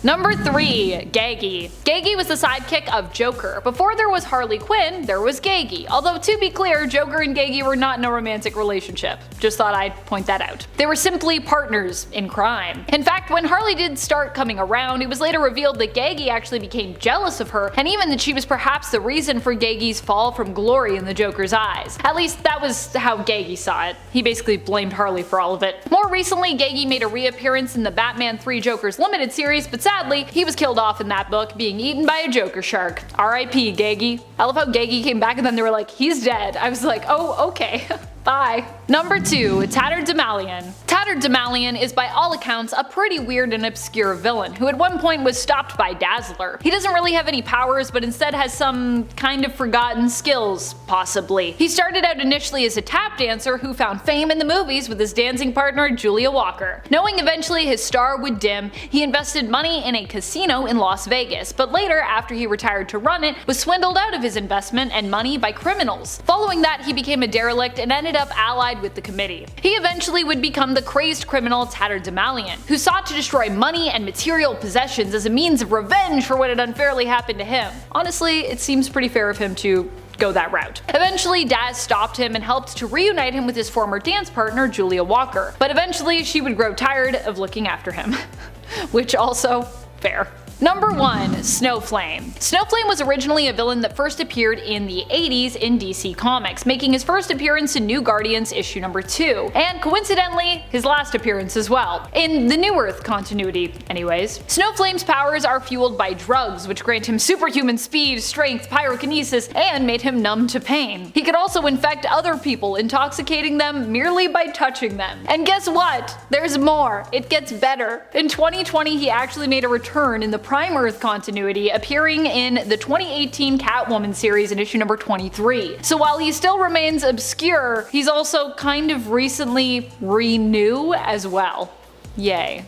Number 3. Gaggy. Gaggy was the sidekick of Joker. Before there was Harley Quinn, there was Gaggy. Although to be clear, Joker and Gaggy were not in a romantic relationship. Just thought I'd point that out. They were simply partners in crime. In fact, when Harley did start coming around, it was later revealed that Gaggy actually became jealous of her, and even that she was perhaps the reason for Gaggy's fall from glory in the Joker's eyes. At least that was how Gaggy saw it. He basically blamed Harley for all of it. More recently, Gaggy made a reappearance in the Batman 3 Jokers limited series, but sadly, he was killed off in that book, being eaten by a Joker shark. R.I.P. Gaggy. I love how Gaggy came back and then they were like, he's dead. I was like, oh, okay. Bye. Number 2. Tattered Demalian. Tattered Demalian is by all accounts a pretty weird and obscure villain, who at one point was stopped by Dazzler. He doesn't really have any powers, but instead has some kind of forgotten skills, possibly. He started out initially as a tap dancer who found fame in the movies with his dancing partner Julia Walker. Knowing eventually his star would dim, he invested money in a casino in Las Vegas, but later, after he retired to run it, was swindled out of his investment and money by criminals. Following that, he became a derelict and ended up allied with the committee. He eventually would become the crazed criminal Tattered Demalian, who sought to destroy money and material possessions as a means of revenge for what had unfairly happened to him. Honestly, it seems pretty fair of him to go that route. Eventually, Daz stopped him and helped to reunite him with his former dance partner Julia Walker, but eventually she would grow tired of looking after him. Which also, fair. Number 1. Snowflame. Snowflame was originally a villain that first appeared in the 80s in DC Comics, making his first appearance in New Guardians issue number 2, and coincidentally, his last appearance as well, in the New Earth continuity anyways. Snowflame's powers are fueled by drugs, which grant him superhuman speed, strength, pyrokinesis, and made him numb to pain. He could also infect other people, intoxicating them merely by touching them. And guess what? There's more. It gets better. In 2020, he actually made a return in the Prime Earth continuity, appearing in the 2018 Catwoman series in issue number 23. So while he still remains obscure, he's also kind of recently renew as well. Yay.